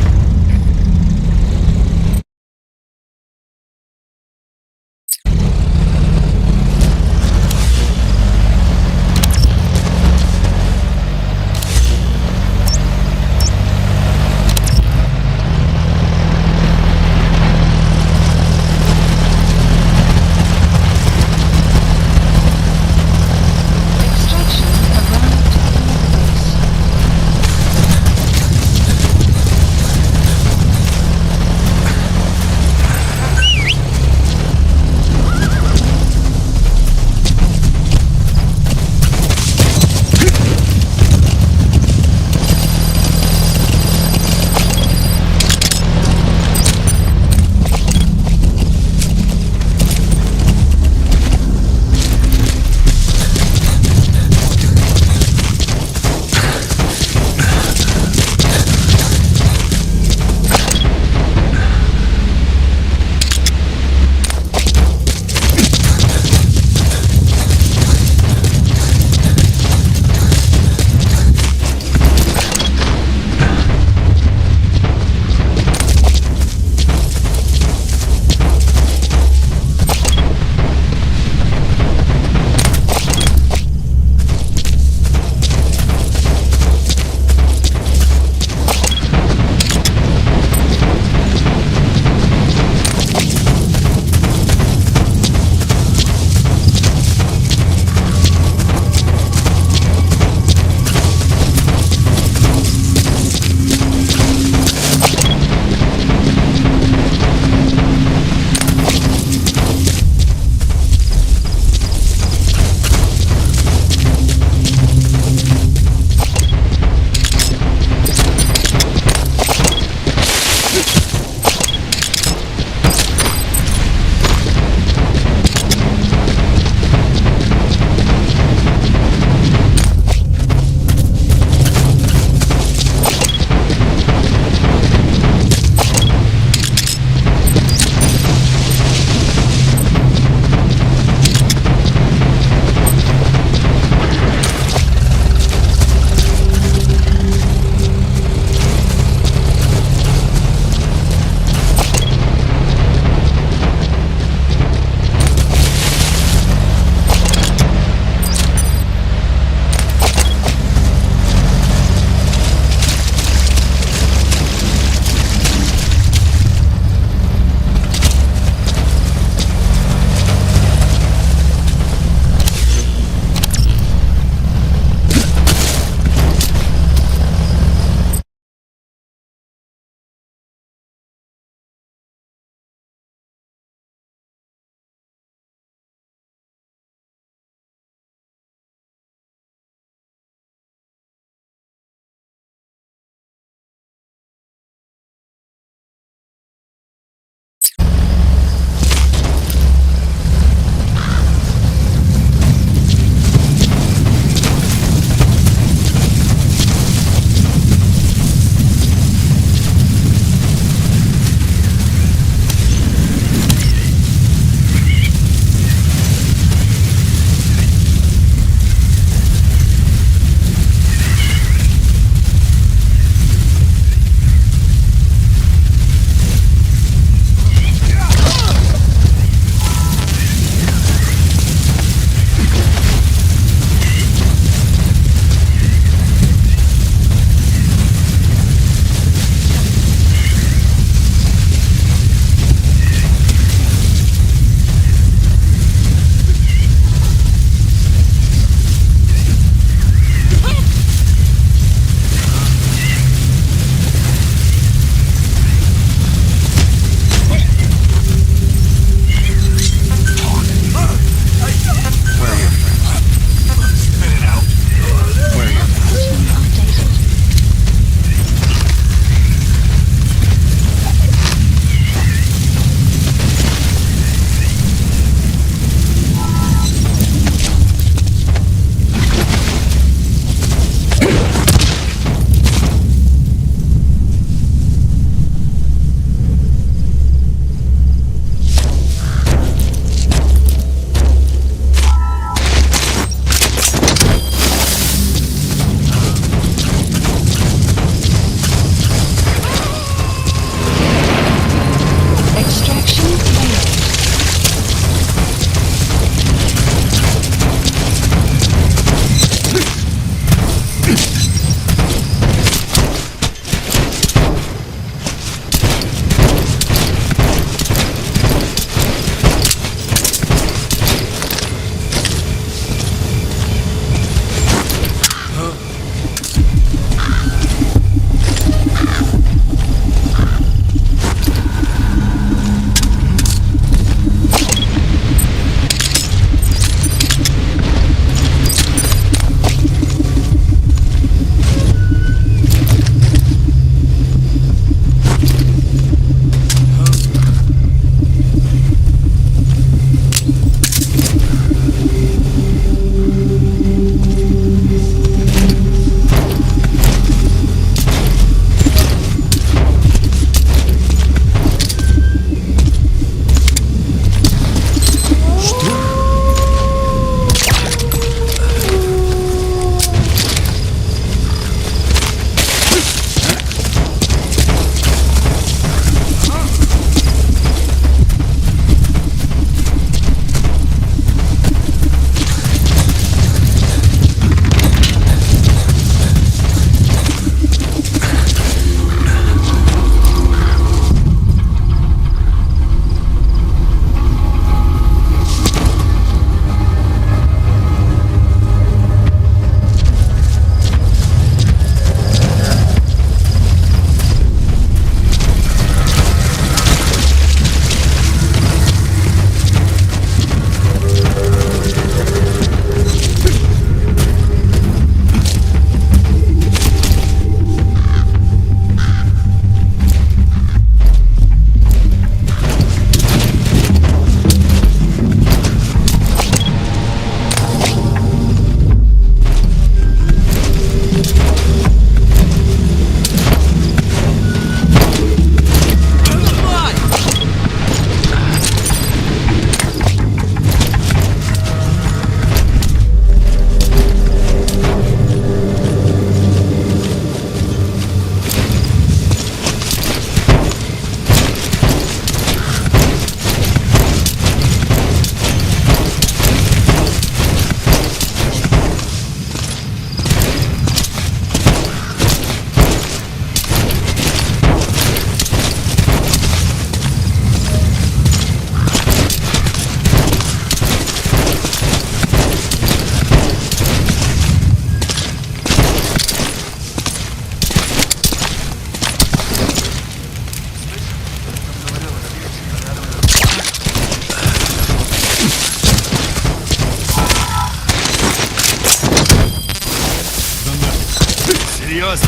Серьезно?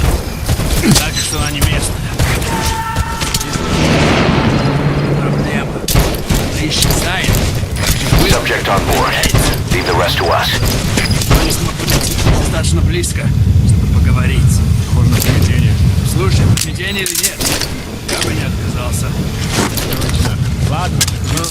Так что она не местная. Проблема. Она исчезает. Subject on board. Leave the rest to us. Не смог подойти достаточно близко, чтобы поговорить. Похоже на поведение. Слушай, поведение или нет? Я бы не отказался. Точно. Ладно, ну...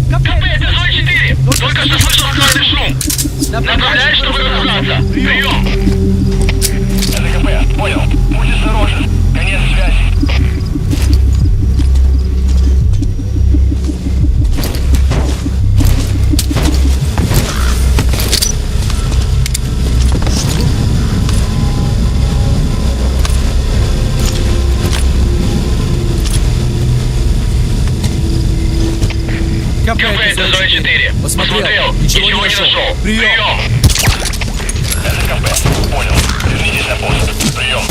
КП, это зона 4. Только что слышал странный шум. Направляюсь, чтобы разобраться. Прием. Это КП, понял. Будь осторожен. Конец связи. КП, это зона 4. Посмотрел. Ничего не нашел. Прием. Это КП. Понял. Вернитесь на пост. Прием.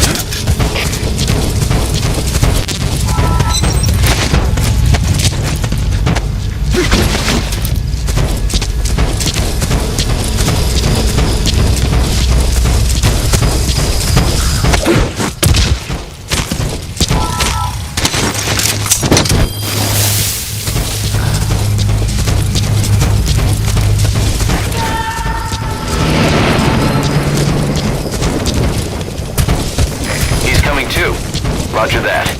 He's coming too. Roger that.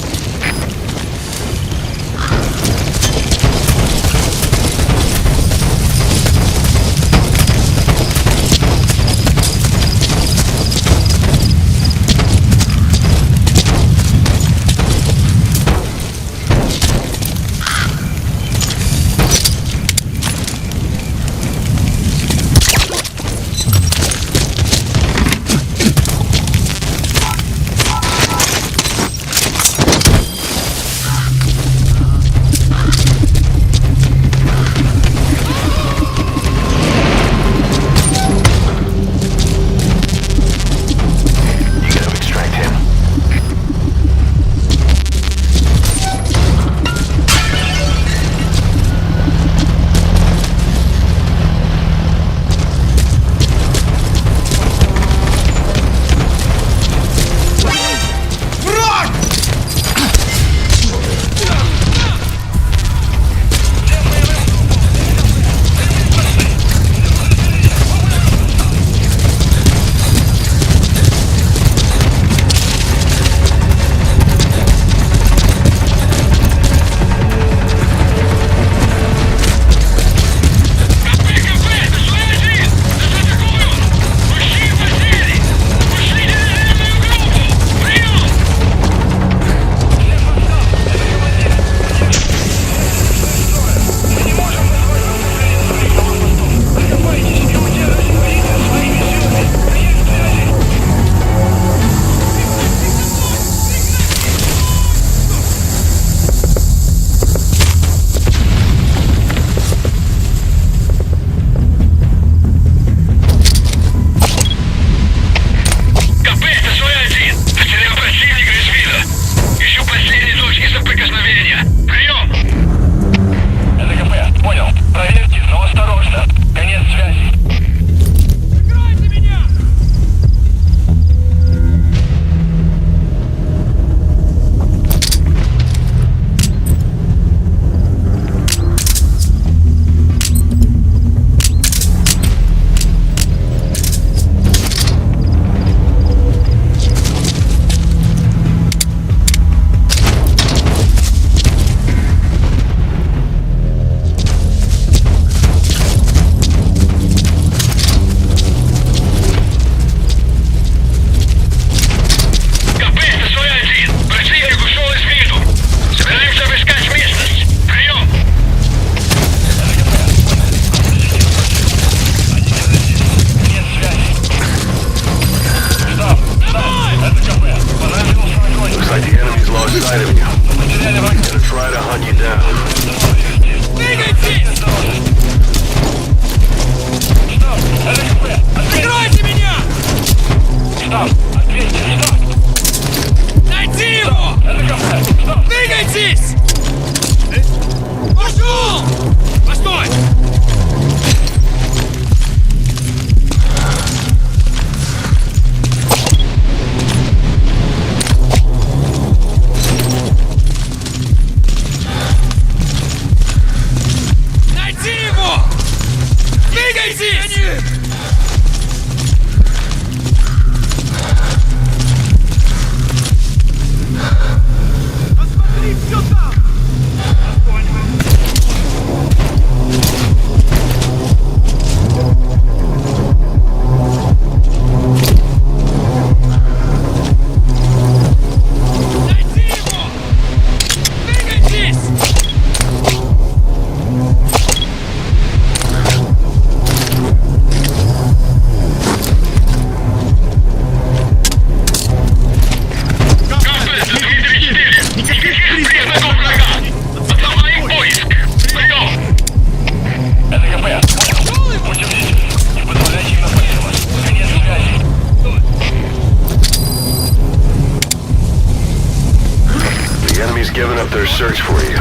up their search for you.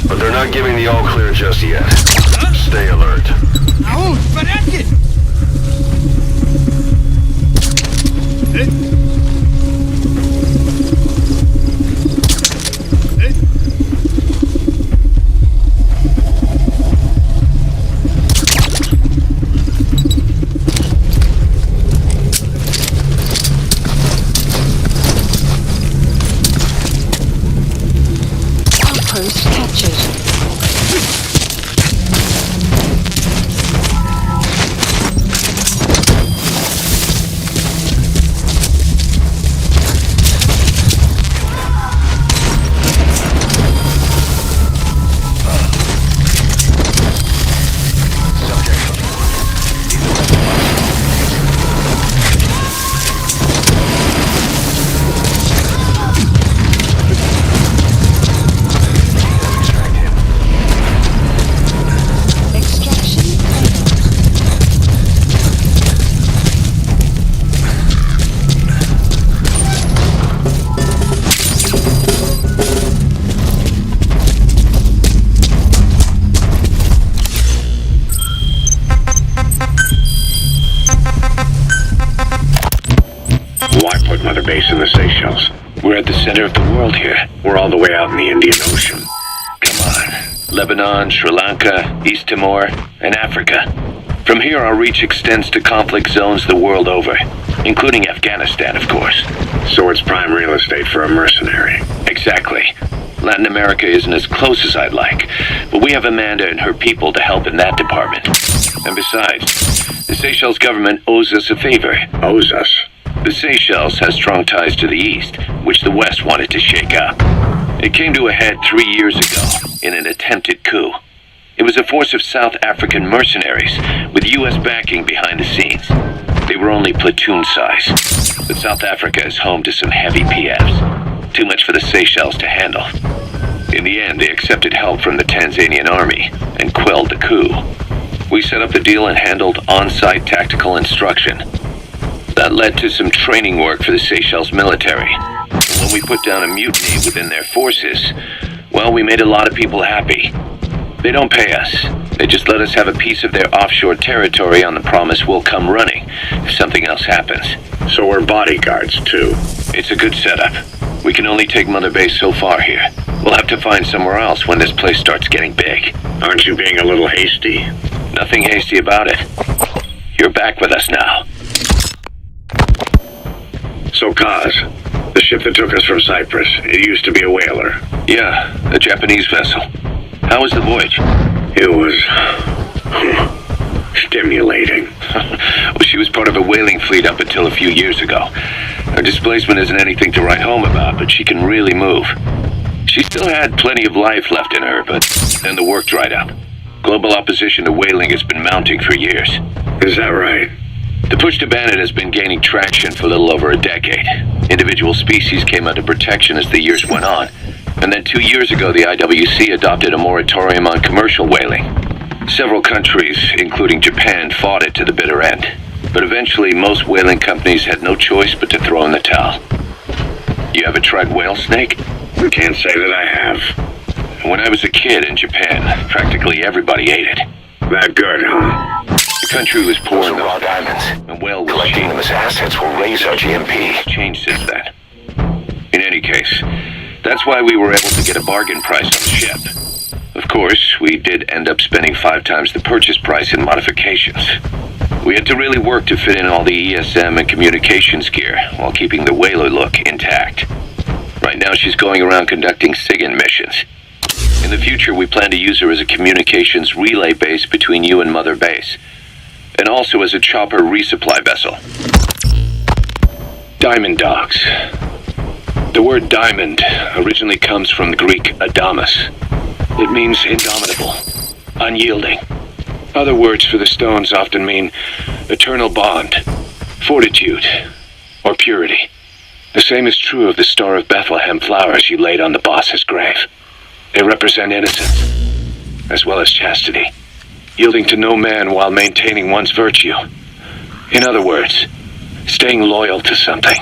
But they're not giving the all-clear just yet. Stay alert. Ау, в порядке? Outpost captured. Extraction failed. Why put Mother Base in the Seychelles? We're at the center of the world here. We're all the way out in the Indian Ocean. Come on. Lebanon, Sri Lanka, East Timor, and Africa. From here, our reach extends to conflict zones the world over, including Afghanistan, of course. So it's prime real estate for a mercenary. Exactly. Latin America isn't as close as I'd like, but we have Amanda and her people to help in that department. And besides, the Seychelles government owes us a favor. Owes us. The Seychelles has strong ties to the east, which the west wanted to shake up. It came to a head 3 years ago in an attempted coup. It was a force of South African mercenaries with U.S. backing behind the scenes. They were only platoon size, but South Africa is home to some heavy PFs. Too much for the Seychelles to handle. In the end, they accepted help from the Tanzanian army and quelled the coup. We set up the deal and handled on-site tactical instruction. That led to some training work for the Seychelles military. When we put down a mutiny within their forces, well, we made a lot of people happy. They don't pay us. They just let us have a piece of their offshore territory on the promise we'll come running if something else happens. So we're bodyguards, too. It's a good setup. We can only take Mother Base so far here. We'll have to find somewhere else when this place starts getting big. Aren't you being a little hasty? Nothing hasty about it. You're back with us now. So, Kaz, the ship that took us from Cyprus, it used to be a whaler. Yeah, a Japanese vessel. How was the voyage? It was stimulating. Well, she was part of a whaling fleet up until a few years ago. Her displacement isn't anything to write home about, but she can really move. She still had plenty of life left in her, but then the work dried up. Global opposition to whaling has been mounting for years. Is that right? The push to ban it has been gaining traction for a little over a decade. Individual species came under protection as the years went on. And then 2 years ago, the IWC adopted a moratorium on commercial whaling. Several countries, including Japan, fought it to the bitter end. But eventually, most whaling companies had no choice but to throw in the towel. You ever tried whale snake? Can't say that I have. When I was a kid in Japan, practically everybody ate it. That good, huh? The country was poor Those in are raw diamonds. and whale was Collecting cheap. them as assets will raise our GMP. Changed since then. In any case, that's why we were able to get a bargain price on the ship. Of course, we did end up spending 5 times the purchase price in modifications. We had to really work to fit in all the ESM and communications gear while keeping the whaler look intact. Right now she's going around conducting SIGINT missions. In the future, we plan to use her as a communications relay base between you and Mother Base, and also as a chopper resupply vessel. Diamond dogs. The word diamond originally comes from the Greek adamas. It means indomitable, unyielding. Other words for the stones often mean eternal bond, fortitude, or purity. The same is true of the Star of Bethlehem flowers you laid on the boss's grave. They represent innocence, as well as chastity, yielding to no man while maintaining one's virtue. In other words, staying loyal to something.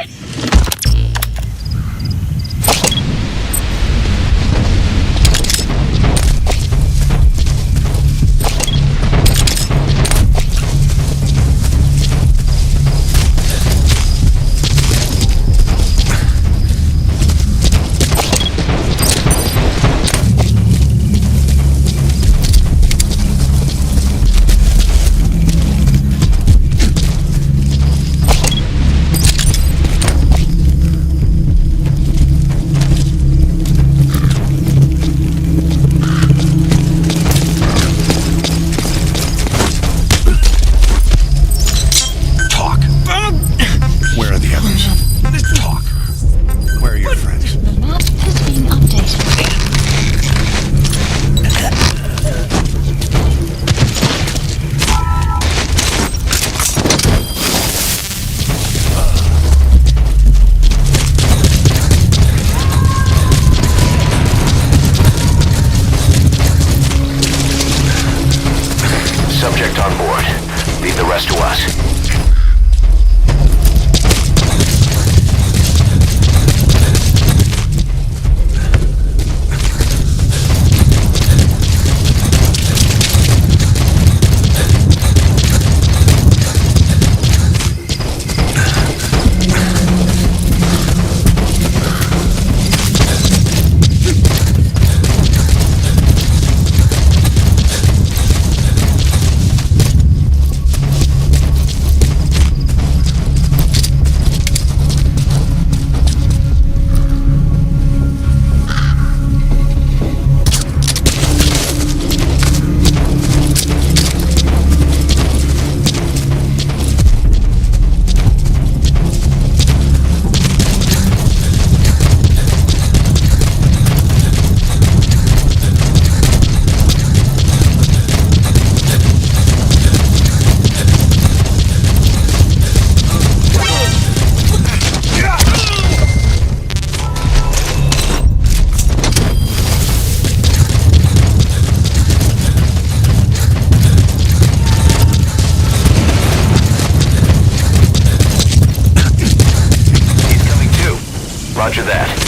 Roger that.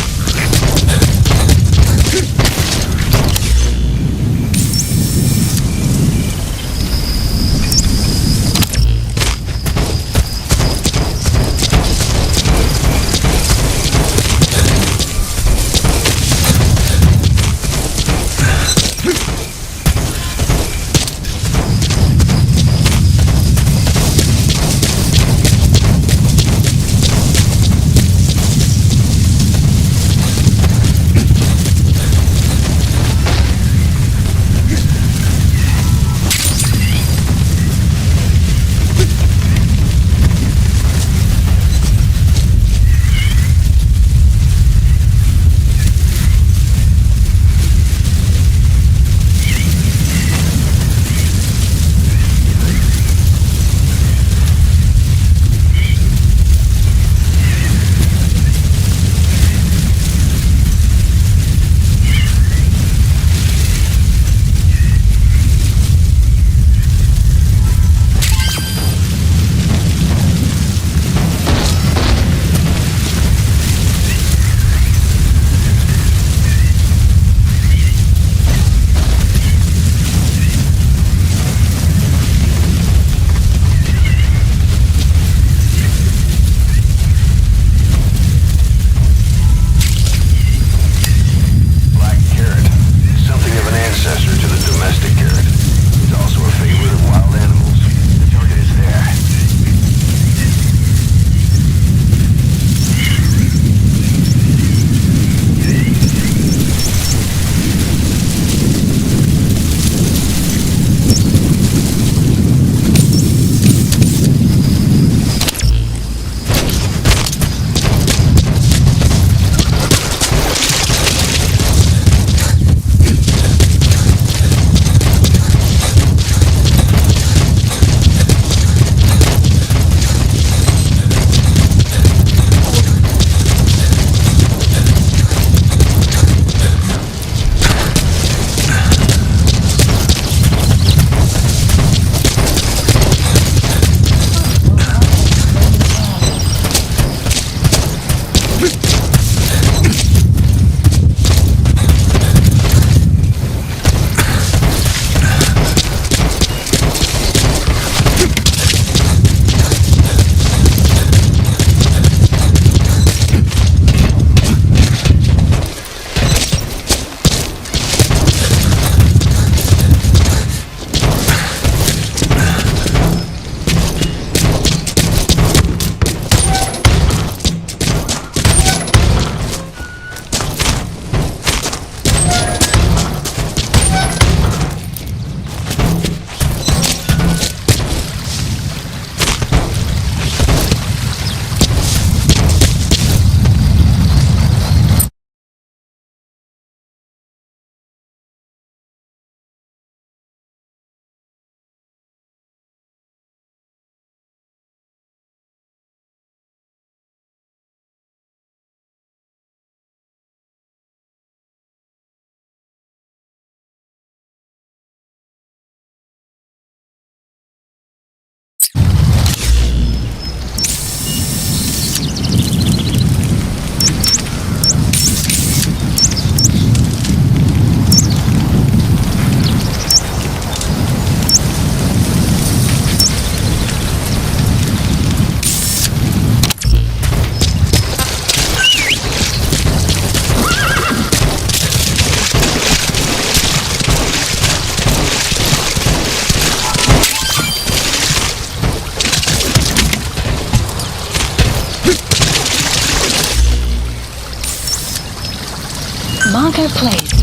Marker placed.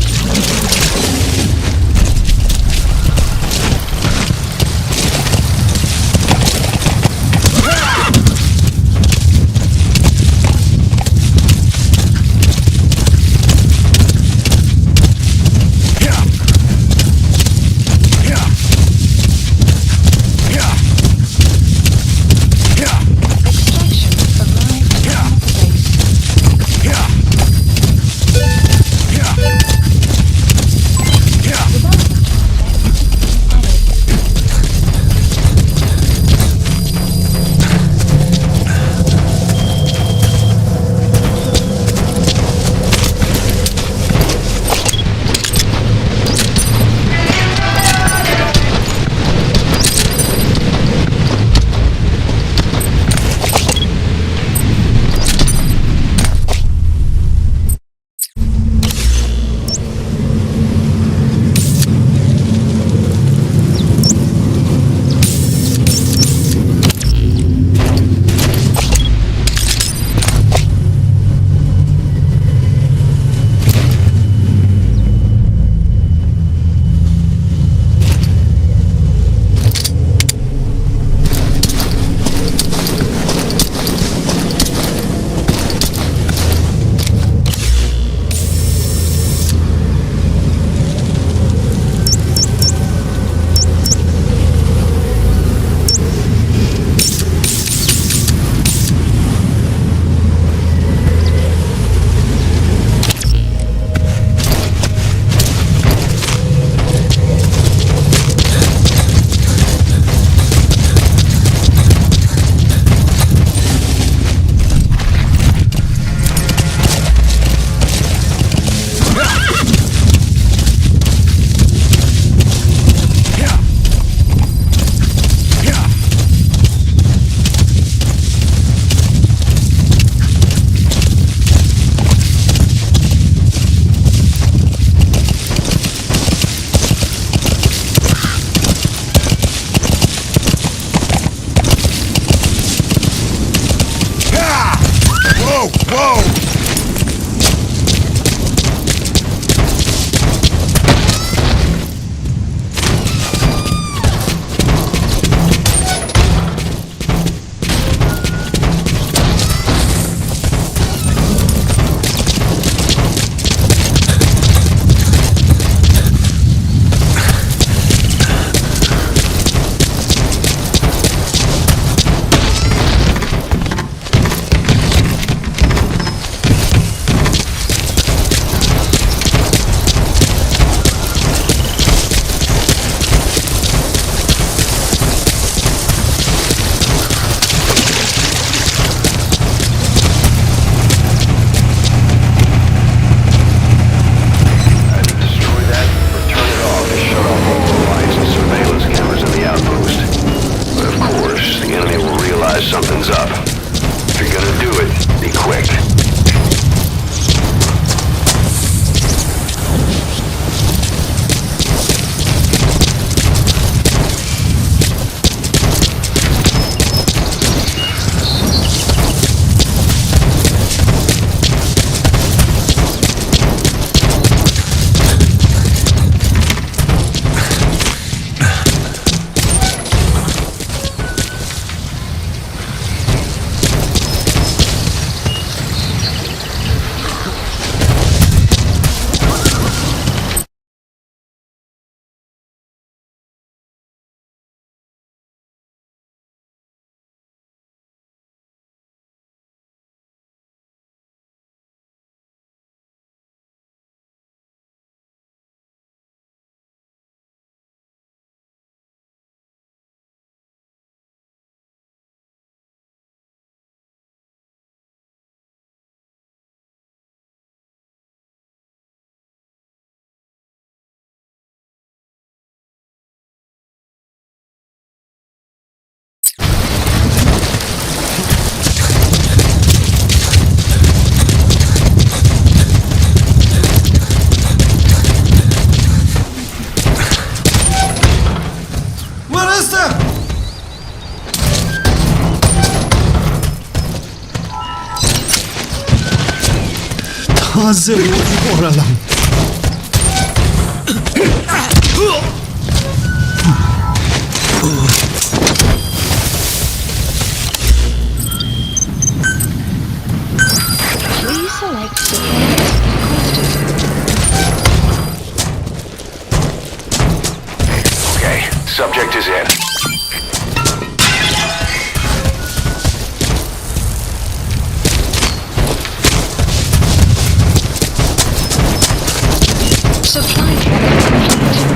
Extraction arrived at the base. Something's up. If you're gonna do it, be quick. Taze vurdu oradan. Please select surveillance requested. Okay, subject is in. Supply drop complete.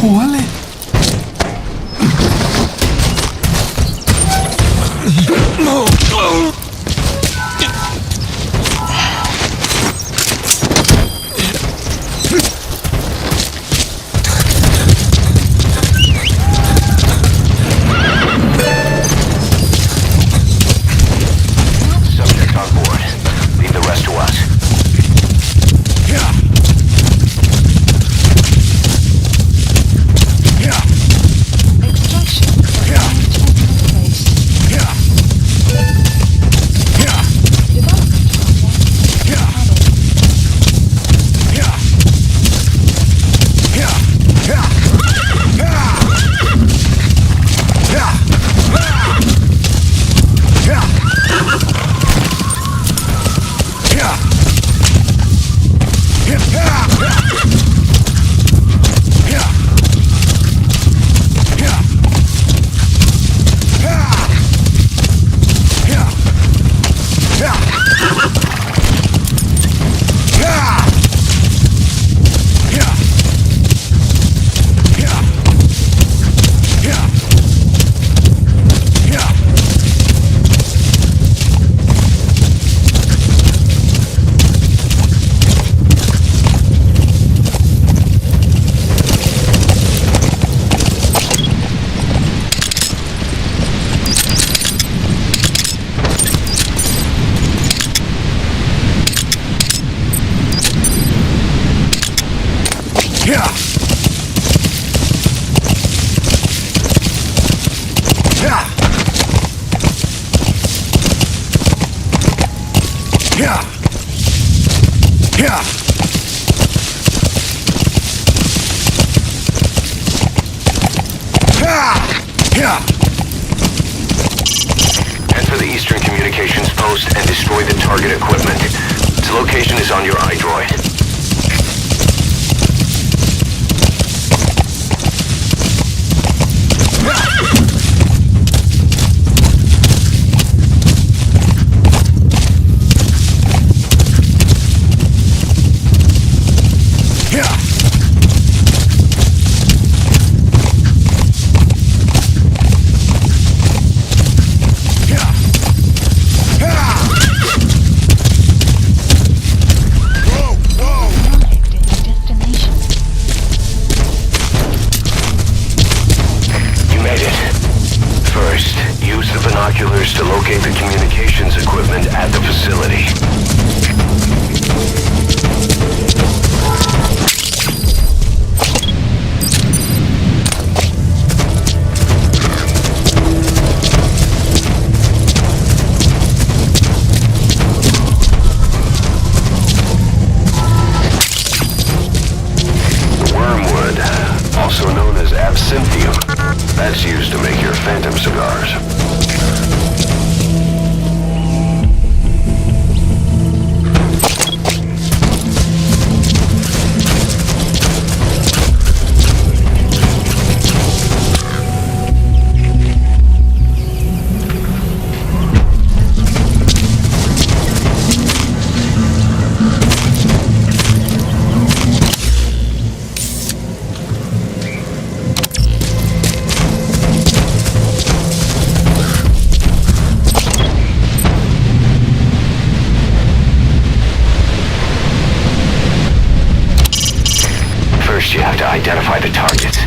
Huole. Subject on board. Leave the rest to us. Extraction. Place. Yeah. Yeah. Yeah. Head for the eastern communications post and destroy the target equipment. Its location is on your iDroid. To locate the communications equipment at the facility. Wormwood, also known as absinthium, that's used to make your phantom cigars. You have to identify the targets.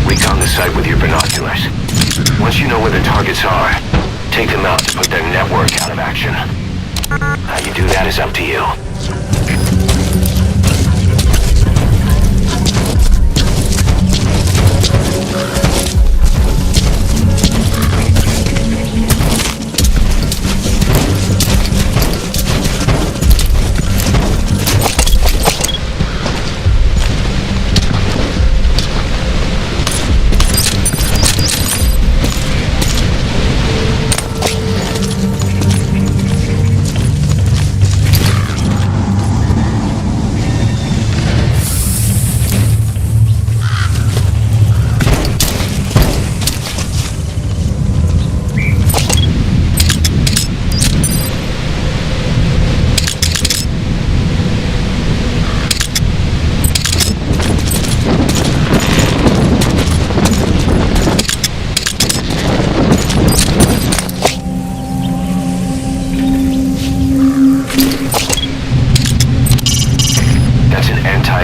Recon the site with your binoculars. Once you know where the targets are, take them out to put their network out of action. How you do that is up to you.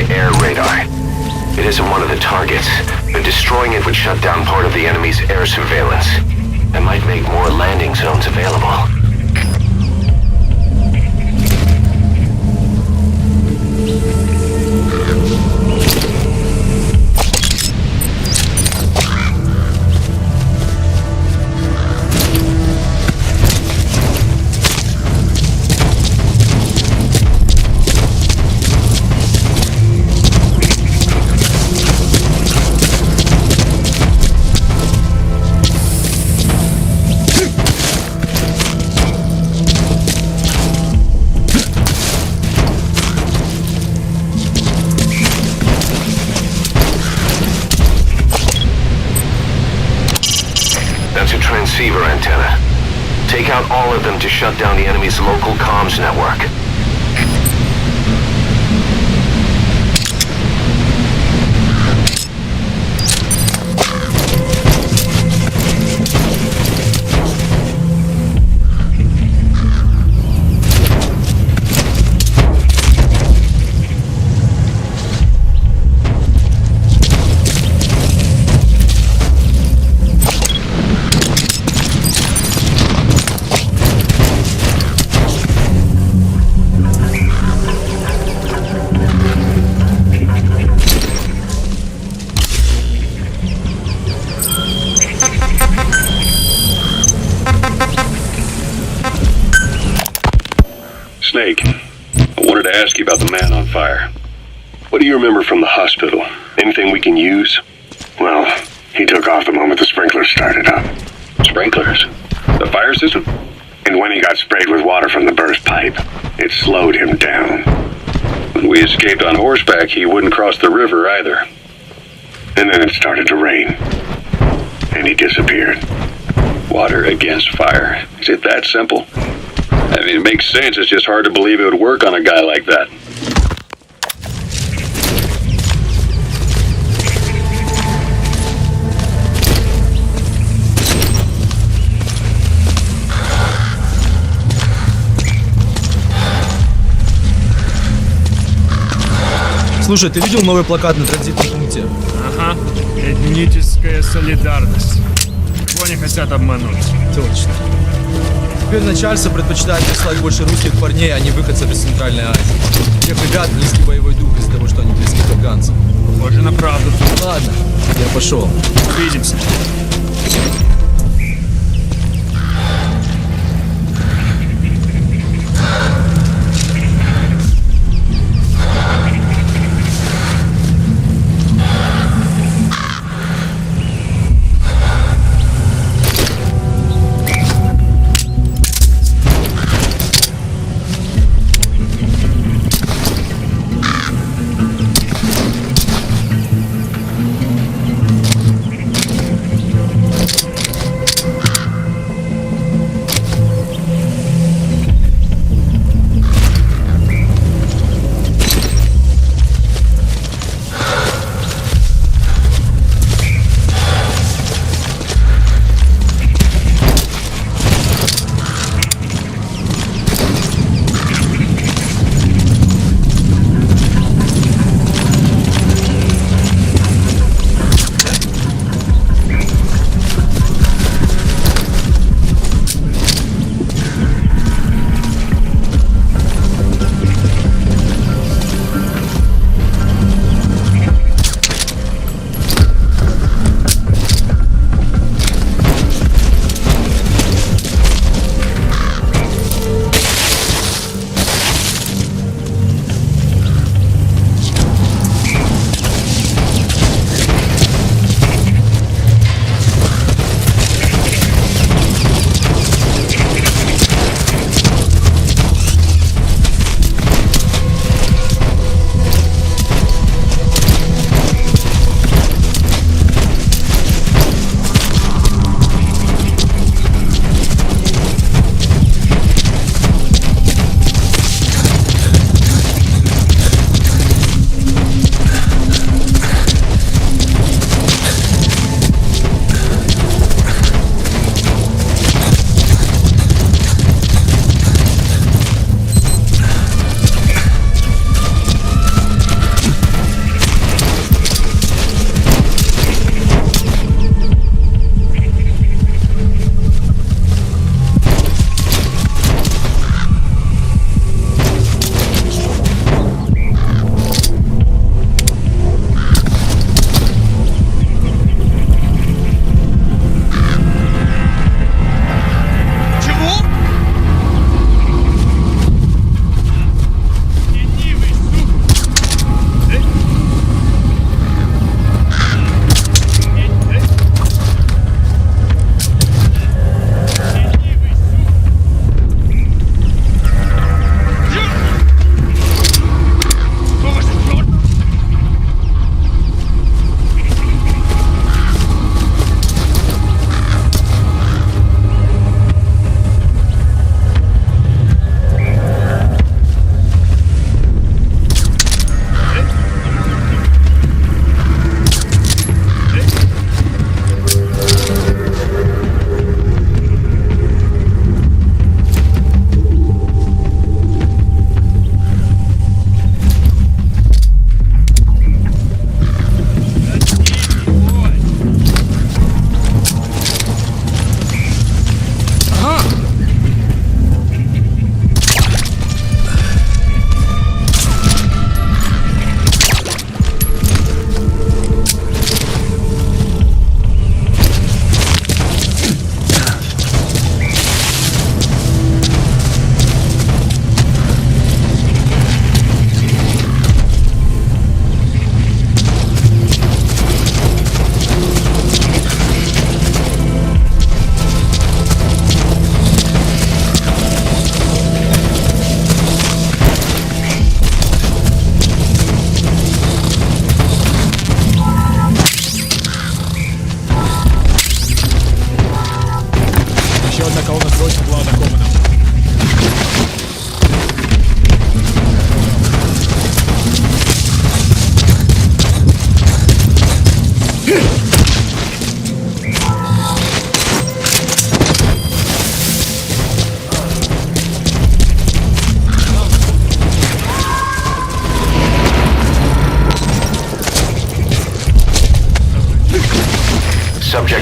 Air radar. It isn't one of the targets, but destroying it would shut down part of the enemy's air surveillance and might make more landing zones available. That's a transceiver antenna. Take out all of them to shut down the enemy's local comms network. Snake. I wanted to ask you about the man on fire. What do you remember from the hospital? Anything we can use? Well, he took off the moment the sprinklers started up. Sprinklers? The fire system? And when he got sprayed with water from the burst pipe, it slowed him down. When we escaped on horseback, he wouldn't cross the river either. And then it started to rain. And he disappeared. Water against fire. Is it that simple? I mean, it makes sense. It's just hard to believe it would work on a guy like that. Слушай, ты видел новый плакат на транзитном пункте? Ага. Этническая солидарность. Кого не хотят обмануть? Точно. Теперь начальство предпочитает прислать больше русских парней, а не выходцев из Центральной Азии. У тех ребят низкий боевой дух из-за того, что они близки к афганцам. Похоже на правду. Ладно, я пошел. Увидимся.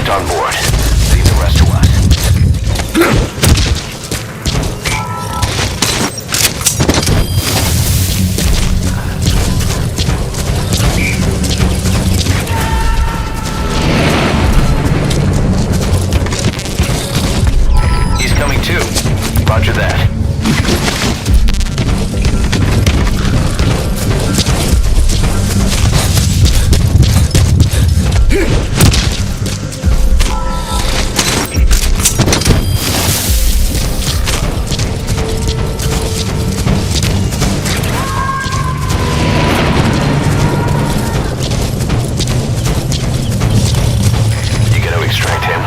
Suspect on board. Leave the rest to us. He's coming too. Roger that. You gonna extract him?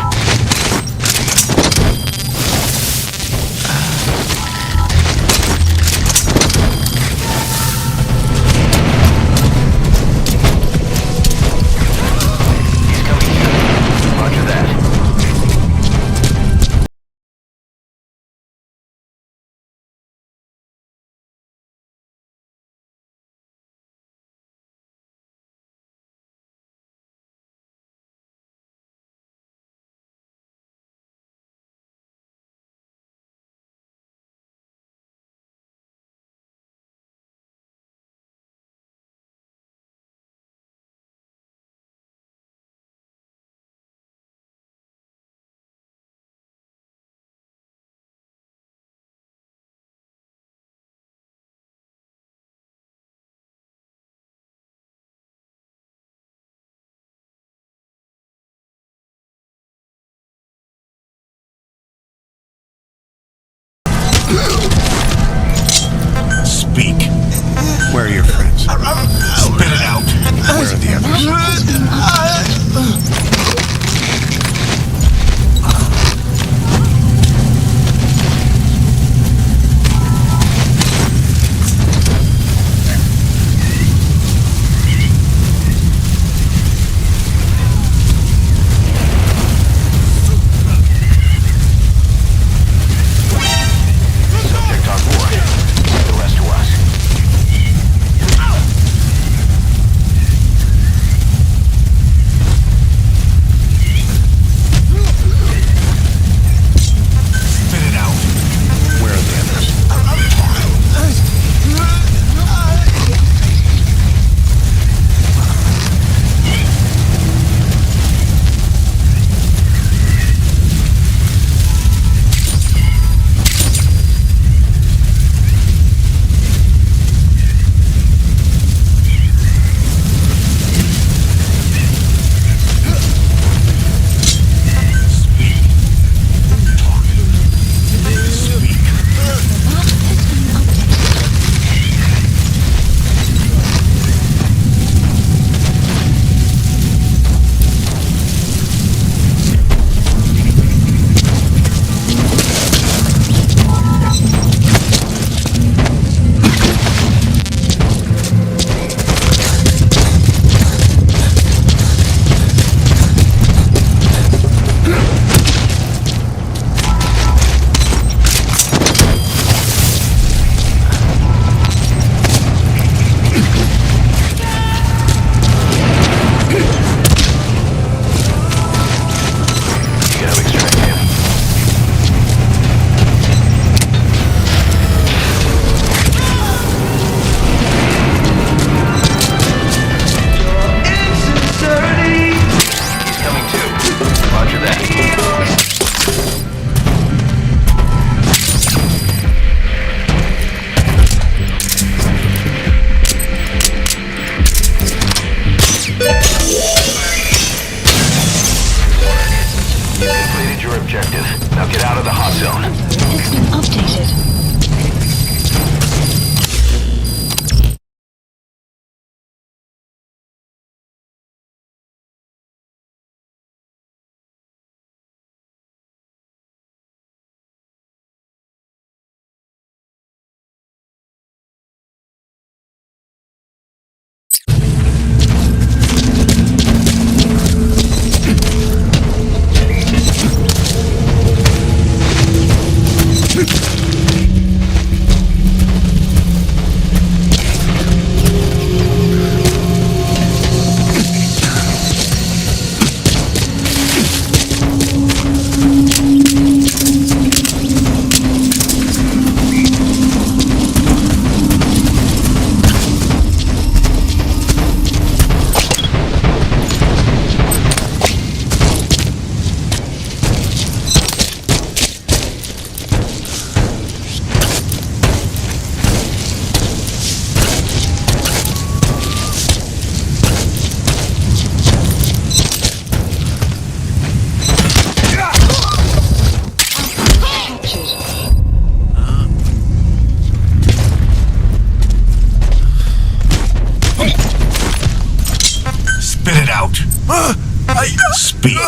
Speak.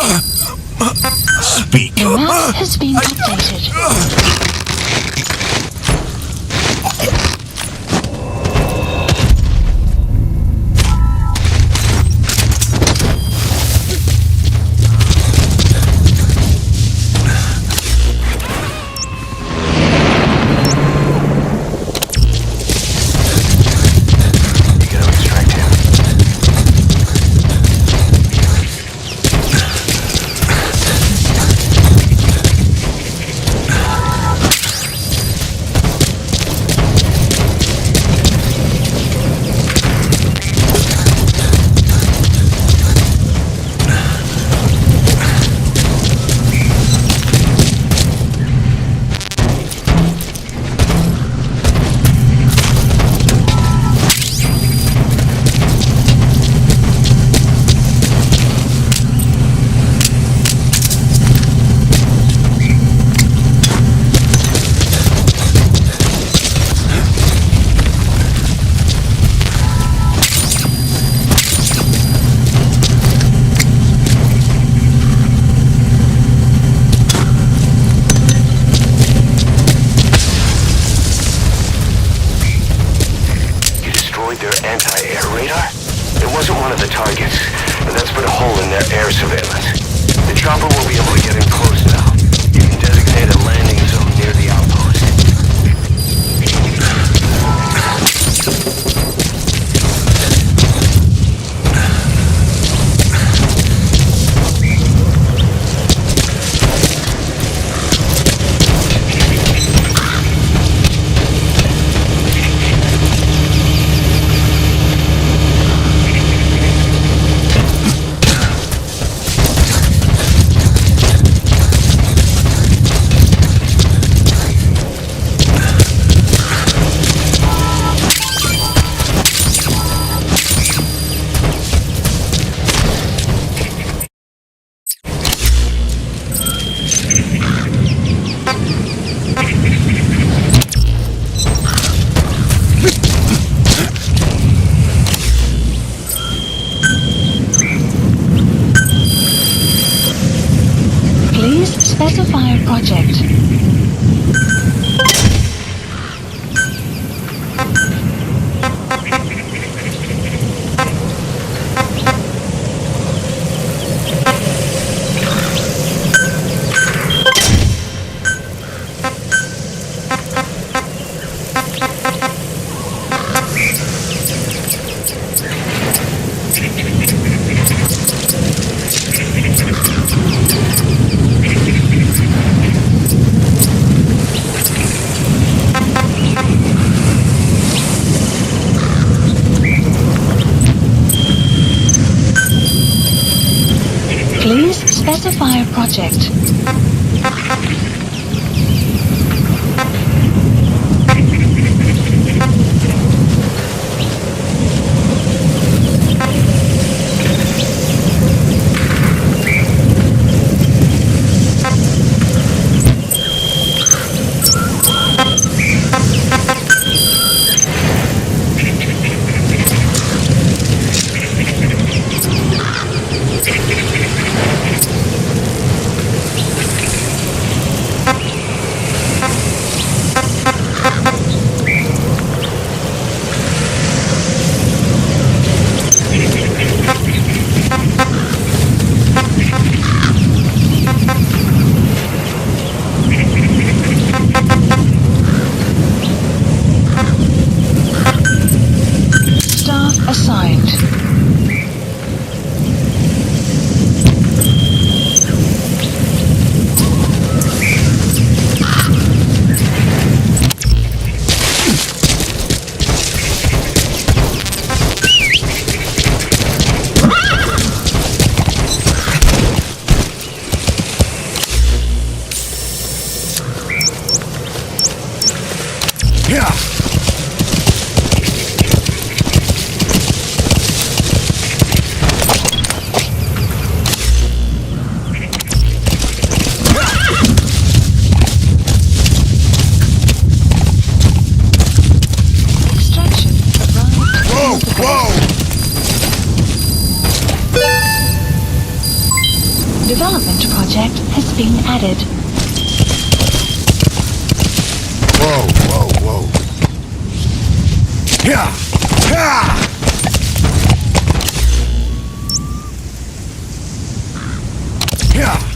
Speak. The map has been updated. You gotta extract him. You destroyed their anti-air radar? It wasn't one of the targets, and that's put a hole in their air surveillance. The chopper will be able to get in close now. You can designate a landing zone near the outpost. Please specify a project. Please specify a project. Staff assigned. Yeah. Extraction arrived. Whoa, whoa! development project has been added. Whoa, whoa, whoa. Yeah! Yeah! Yeah!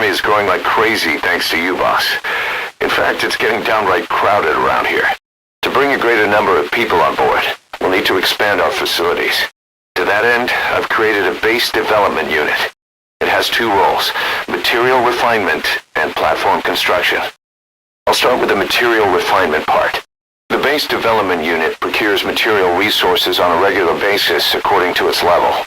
Is growing like crazy thanks to you, boss. In fact, it's getting downright crowded around here. To bring a greater number of people on board, we'll need to expand our facilities. To that end, I've created a base development unit. It has two roles, material refinement and platform construction. I'll start with the material refinement part. The base development unit procures material resources on a regular basis according to its level.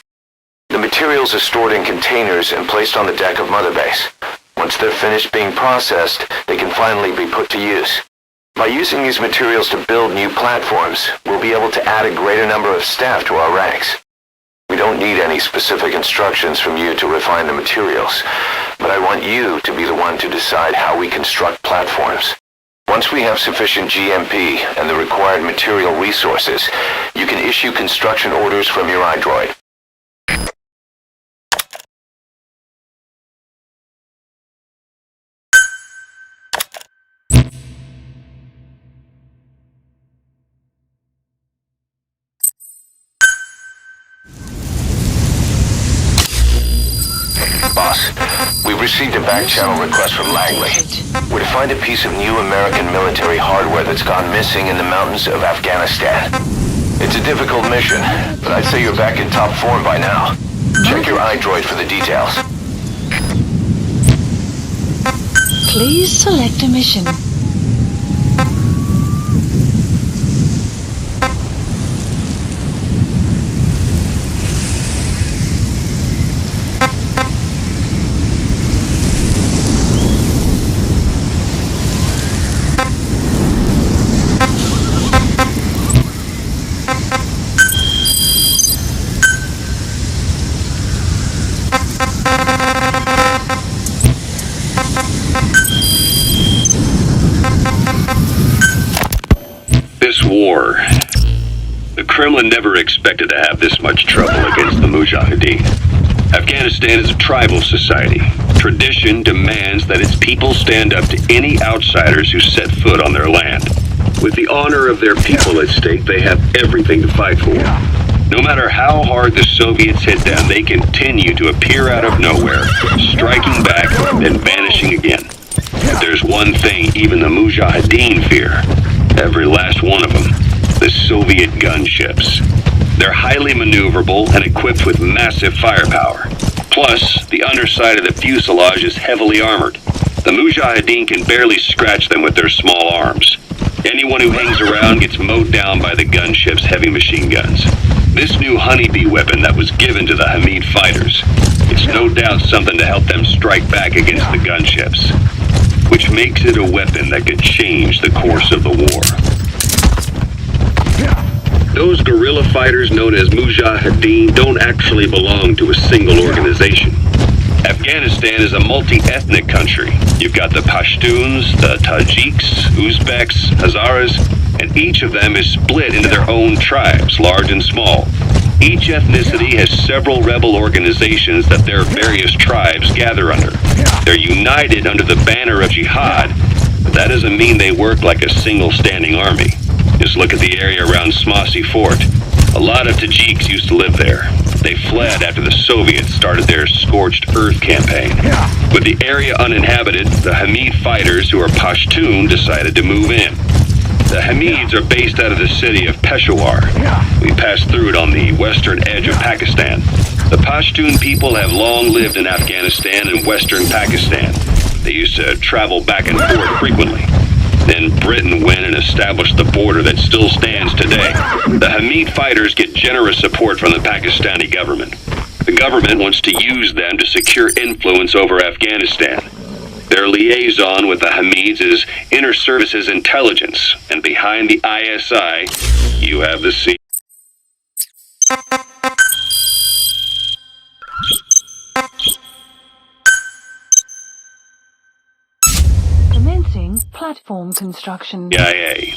The materials are stored in containers and placed on the deck of Mother Base. Once they're finished being processed, they can finally be put to use. By using these materials to build new platforms, we'll be able to add a greater number of staff to our ranks. We don't need any specific instructions from you to refine the materials, but I want you to be the one to decide how we construct platforms. Once we have sufficient GMP and the required material resources, you can issue construction orders from your iDroid. Boss, we've received a back-channel request from Langley. We're to find a piece of new American military hardware that's gone missing in the mountains of Afghanistan. It's a difficult mission, but I'd say you're back in top form by now. Check your iDroid for the details. Please select a mission. This war, the Kremlin never expected to have this much trouble against the Mujahideen. Afghanistan is a tribal society. Tradition demands that its people stand up to any outsiders who set foot on their land. With the honor of their people at stake, they have everything to fight for. No matter how hard the Soviets hit them, they continue to appear out of nowhere, striking back and vanishing again. But there's one thing even the Mujahideen fear. Every last one of them. The Soviet gunships. They're highly maneuverable and equipped with massive firepower. Plus, the underside of the fuselage is heavily armored. The Mujahideen can barely scratch them with their small arms. Anyone who hangs around gets mowed down by the gunship's heavy machine guns. This new honeybee weapon that was given to the Hamid fighters, it's no doubt something to help them strike back against the gunships, which makes it a weapon that could change the course of the war. Those guerrilla fighters known as Mujahideen don't actually belong to a single organization. Afghanistan is a multi-ethnic country. You've got the Pashtuns, the Tajiks, Uzbeks, Hazaras, and each of them is split into their own tribes, large and small. Each ethnicity has several rebel organizations that their various tribes gather under. They're united under the banner of jihad, but that doesn't mean they work like a single standing army. Just look at the area around Smasi Fort. A lot of Tajiks used to live there. They fled after the Soviets started their Scorched Earth campaign. With the area uninhabited, the Hamid fighters, who are Pashtun, decided to move in. The Hamids are based out of the city of Peshawar. We passed through it on the western edge of Pakistan. The Pashtun people have long lived in Afghanistan and western Pakistan. They used to travel back and forth frequently. Then Britain went and established the border that still stands today. The Hamid fighters get generous support from the Pakistani government. The government wants to use them to secure influence over Afghanistan. Their liaison with the Hamids is Inter-Services Intelligence, and behind the ISI, you have the C. Commencing platform construction. CIA.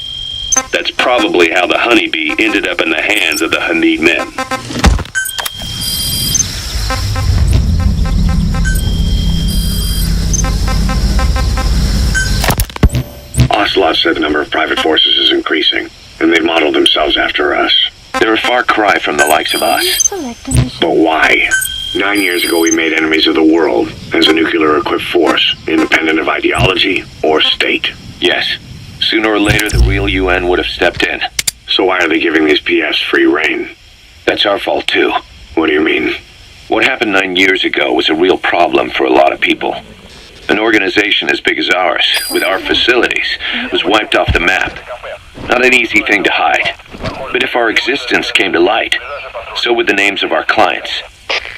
That's probably how the honeybee ended up in the hands of the Hamid men. Ocelot said the number of private forces is increasing, and they've modeled themselves after us. They're a far cry from the likes of us. Select a mission. But why? 9 years ago we made enemies of the world as a nuclear-equipped force, independent of ideology or state. Yes. Sooner or later, the real UN would have stepped in. So why are they giving these PFs free rein? That's our fault, too. What do you mean? What happened 9 years ago was a real problem for a lot of people. An organization as big as ours, with our facilities, was wiped off the map. Not an easy thing to hide. But if our existence came to light, so would the names of our clients.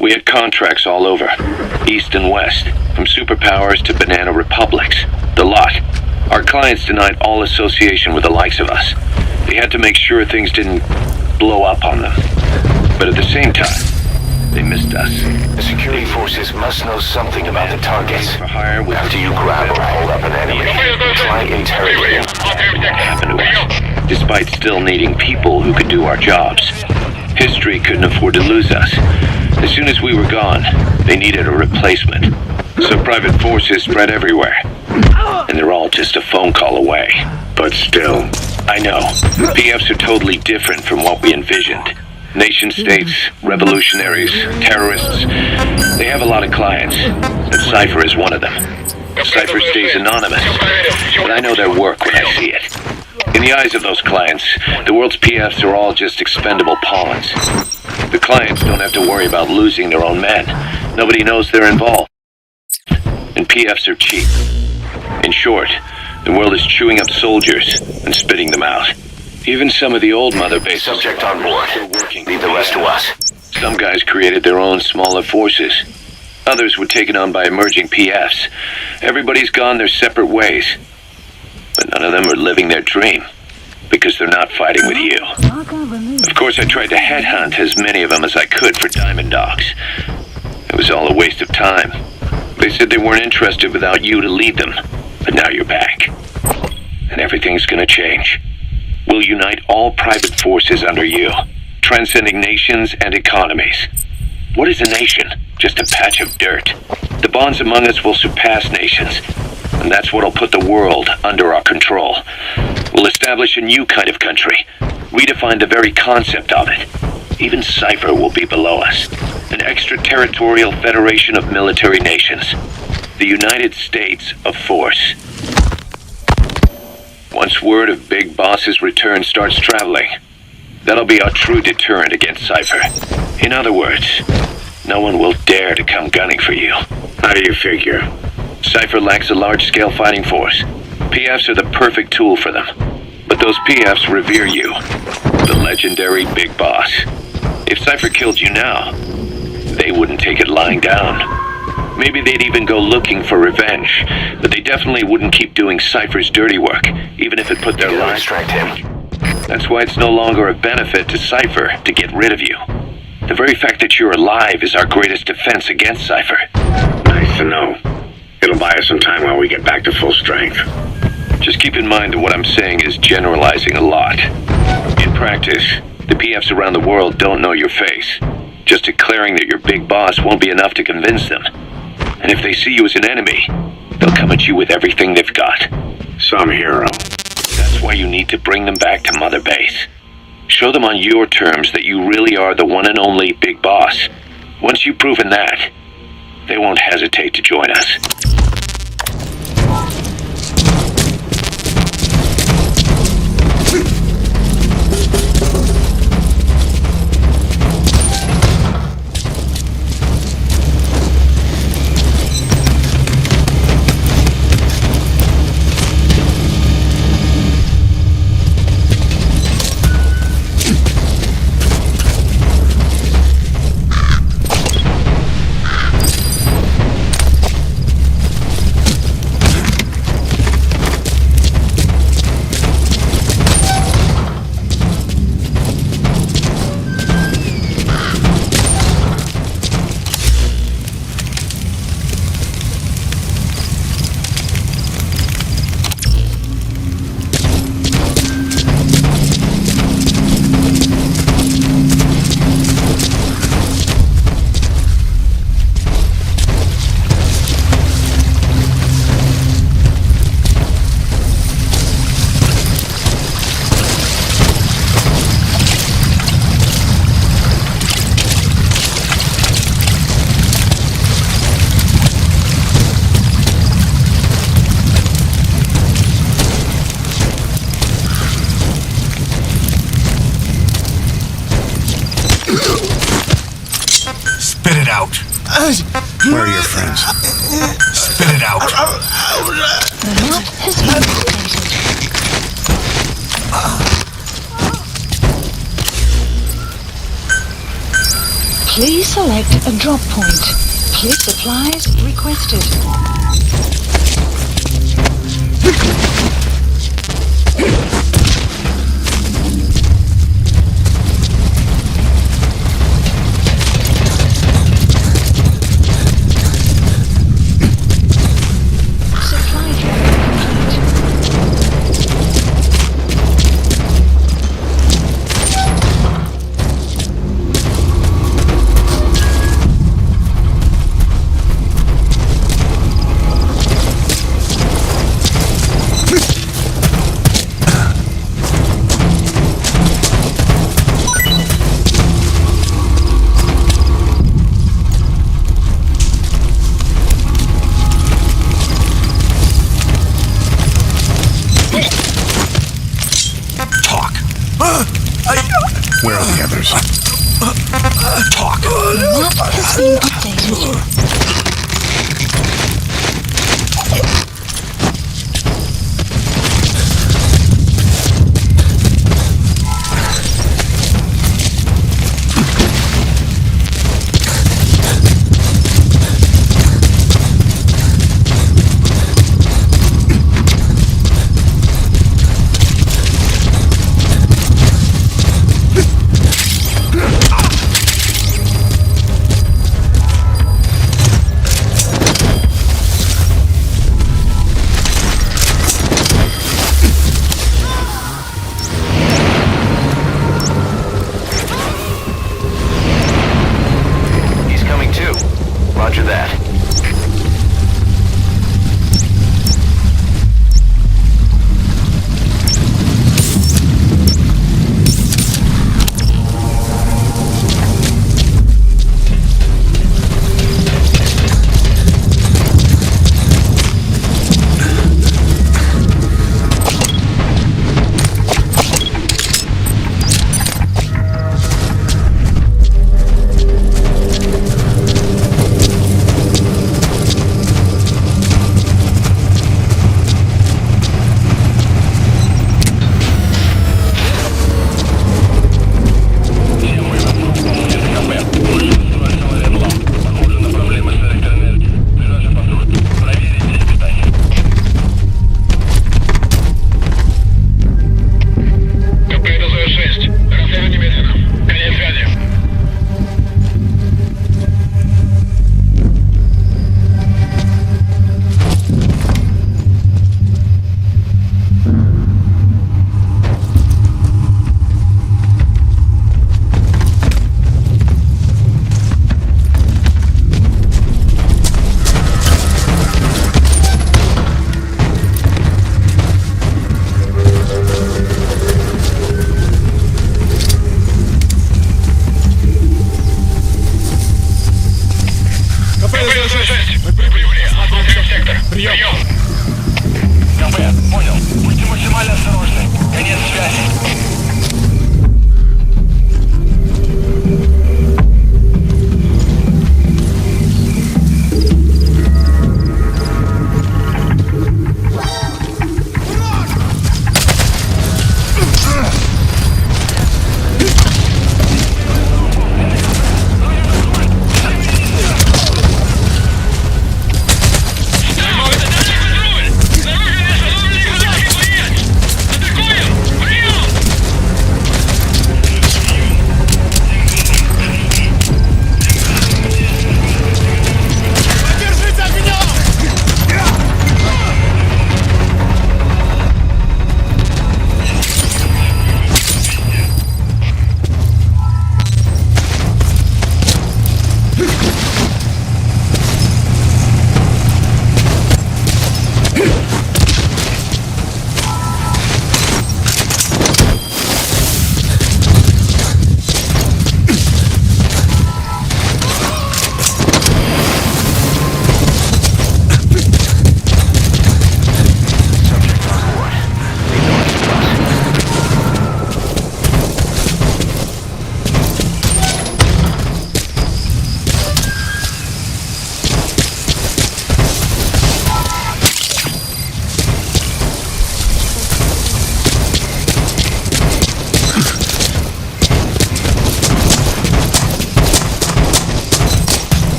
We had contracts all over, east and west, from superpowers to banana republics, the lot. Our clients denied all association with the likes of us. They had to make sure things didn't blow up on them. But at the same time, they missed us. The security forces must know something about the targets. For hire with After you grab or hold up an enemy, try interrogating them. happened to us, despite still needing people who could do our jobs. History couldn't afford to lose us. As soon as we were gone, they needed a replacement. So private forces spread everywhere. And they're all just a phone call away. But still, I know. PFs are totally different from what we envisioned. Nation-states, revolutionaries, terrorists. They have a lot of clients, and Cypher is one of them. Cypher stays anonymous, but I know their work when I see it. In the eyes of those clients, the world's PFs are all just expendable pawns. The clients don't have to worry about losing their own men. Nobody knows they're involved. And PFs are cheap. In short, the world is chewing up soldiers and spitting them out. Even some of the old mother bases. Subject on board. Leave the rest to us. Some guys created their own smaller forces. Others were taken on by emerging PFs. Everybody's gone their separate ways. But none of them are living their dream. Because they're not fighting with you. Of course, I tried to headhunt as many of them as I could for Diamond Dogs. It was all a waste of time. They said they weren't interested without you to lead them. But now you're back. And everything's gonna change. We'll unite all private forces under you, transcending nations and economies. What is a nation? Just a patch of dirt. The bonds among us will surpass nations, and that's what'll put the world under our control. We'll establish a new kind of country, redefine the very concept of it. Even Cypher will be below us, an extraterritorial federation of military nations, the United States of Force. Once word of Big Boss's return starts traveling, that'll be our true deterrent against Cypher. In other words, no one will dare to come gunning for you. how do you figure? Cypher lacks a large-scale fighting force. PFs are the perfect tool for them. But those PFs revere you. The legendary Big Boss. If Cypher killed you now, they wouldn't take it lying down. Maybe they'd even go looking for revenge, but they definitely wouldn't keep doing Cypher's dirty work, even if it put their lives... Extract him. That's why it's no longer a benefit to Cypher to get rid of you. The very fact that you're alive is our greatest defense against Cypher. Nice to know. It'll buy us some time while we get back to full strength. Just keep in mind that what I'm saying is generalizing a lot. In practice, the PFs around the world don't know your face. Just declaring that you're Big Boss won't be enough to convince them. And if they see you as an enemy, they'll come at you with everything they've got. Some hero. That's why you need to bring them back to Mother Base. Show them on your terms that you really are the one and only Big Boss. Once you've proven that, they won't hesitate to join us. Spit it out. Where are your friends? Spit it out. The map has been updated. Please select a drop point. Please supplies requested. Where are the others? Talk. The map has been updated.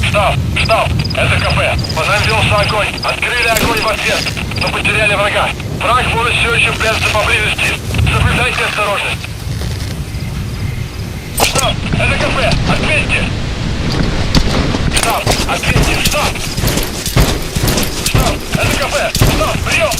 Штаб, это КП. По нам велся огонь. Открыли огонь в ответ, но потеряли врага. Враг может все еще прятаться поблизости. Соблюдайте осторожность. Штаб, это КП. Ответьте. Штаб, ответьте. Штаб, это КП. Штаб, прием.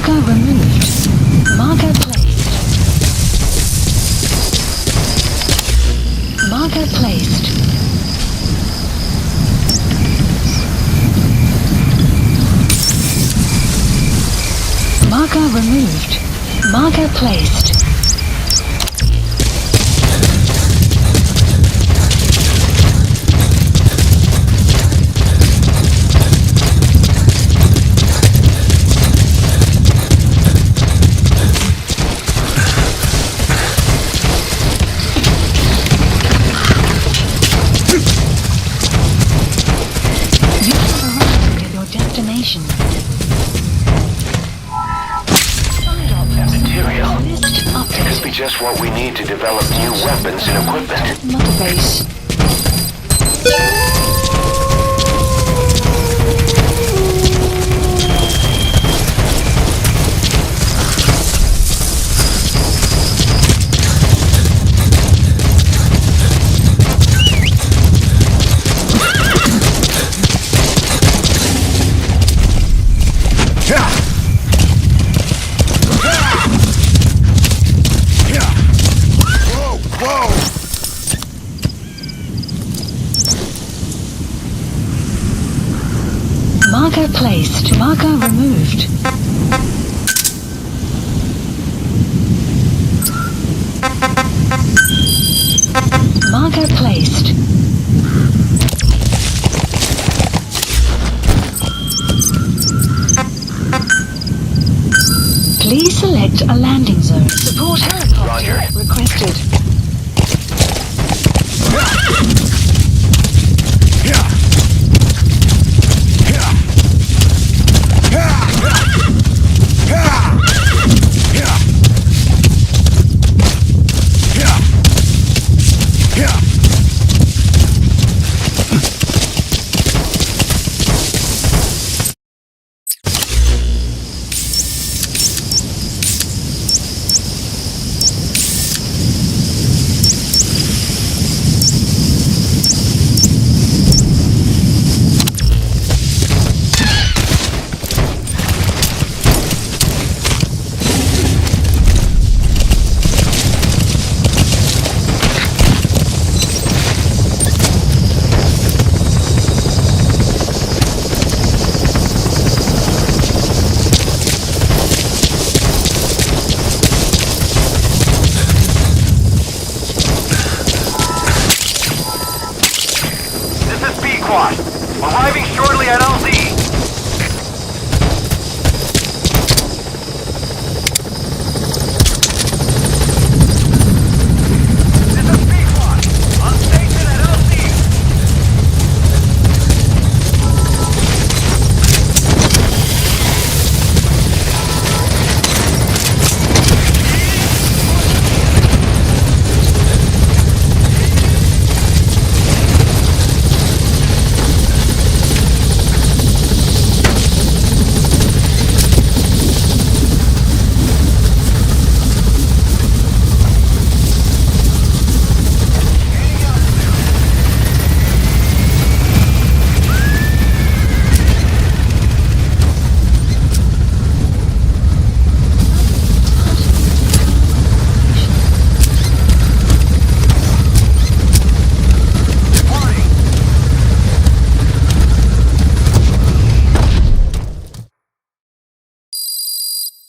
Marker removed. Marker placed. Marker placed. Marker removed. Marker placed. You have arrived at your destination. Material. List It could updated. be just what we need to develop new weapons and equipment. Mother base. Marker placed. Marker removed. Marker placed. Please select a landing zone. Support helicopter Roger. requested. This is B-Quad. Arriving shortly at LZ. This is B-Quad. On station at LZ.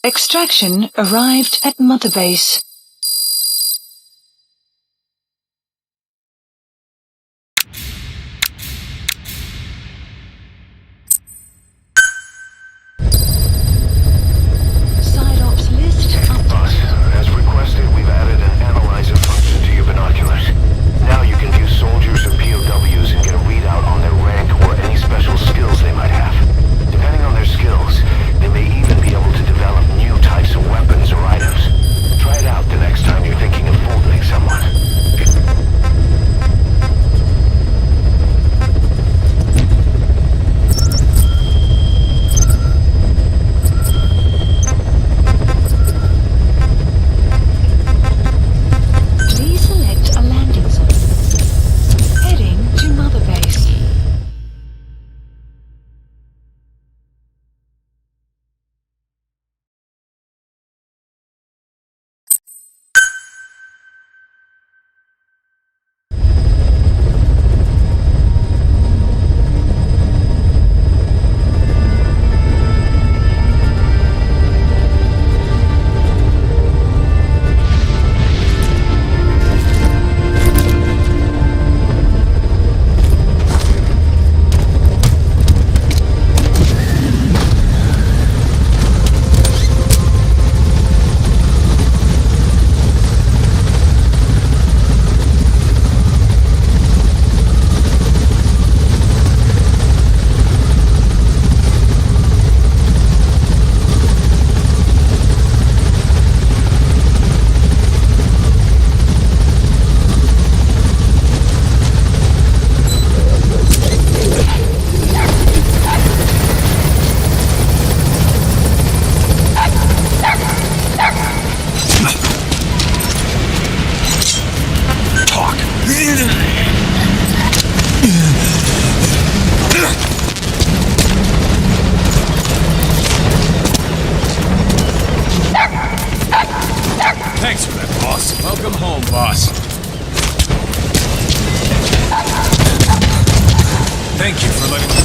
Extraction arrived at Mother Base. Side ops list updated. Boss, as requested, we've added an analyzer function to your binoculars. Now you can view soldiers or POWs and get a readout on their rank or any special skills they might have. Depending on their skills, they may even be able to develop new types of weapons or items. Try it out.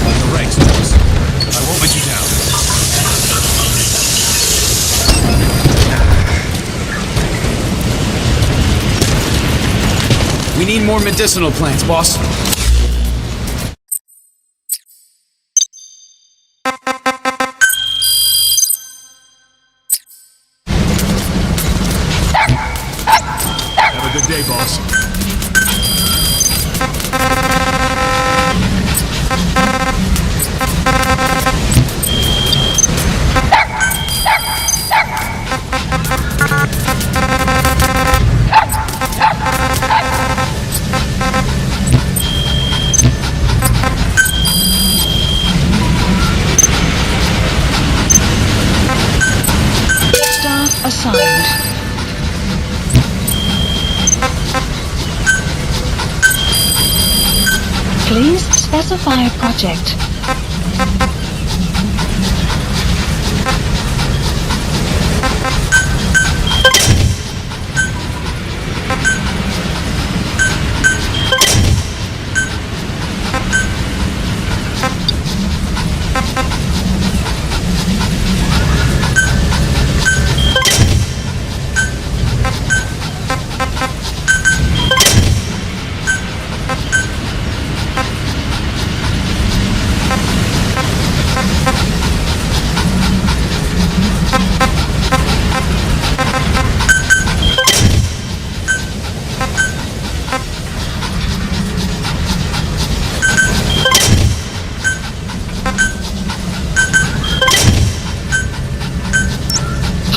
The ranks, boss. I won't let you down. We need more medicinal plants, boss. Have a good day, boss. Staff assigned. Please specify a project.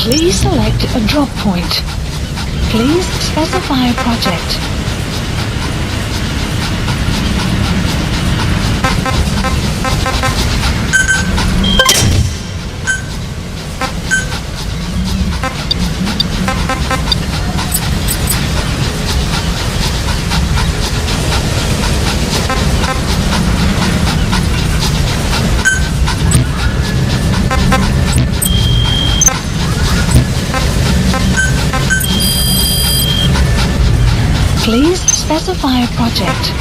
Please select a drop point. Please specify a project. Please specify a project.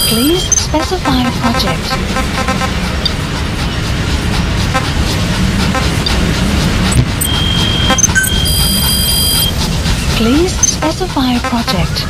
Please specify a project. Please specify a project.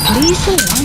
Please select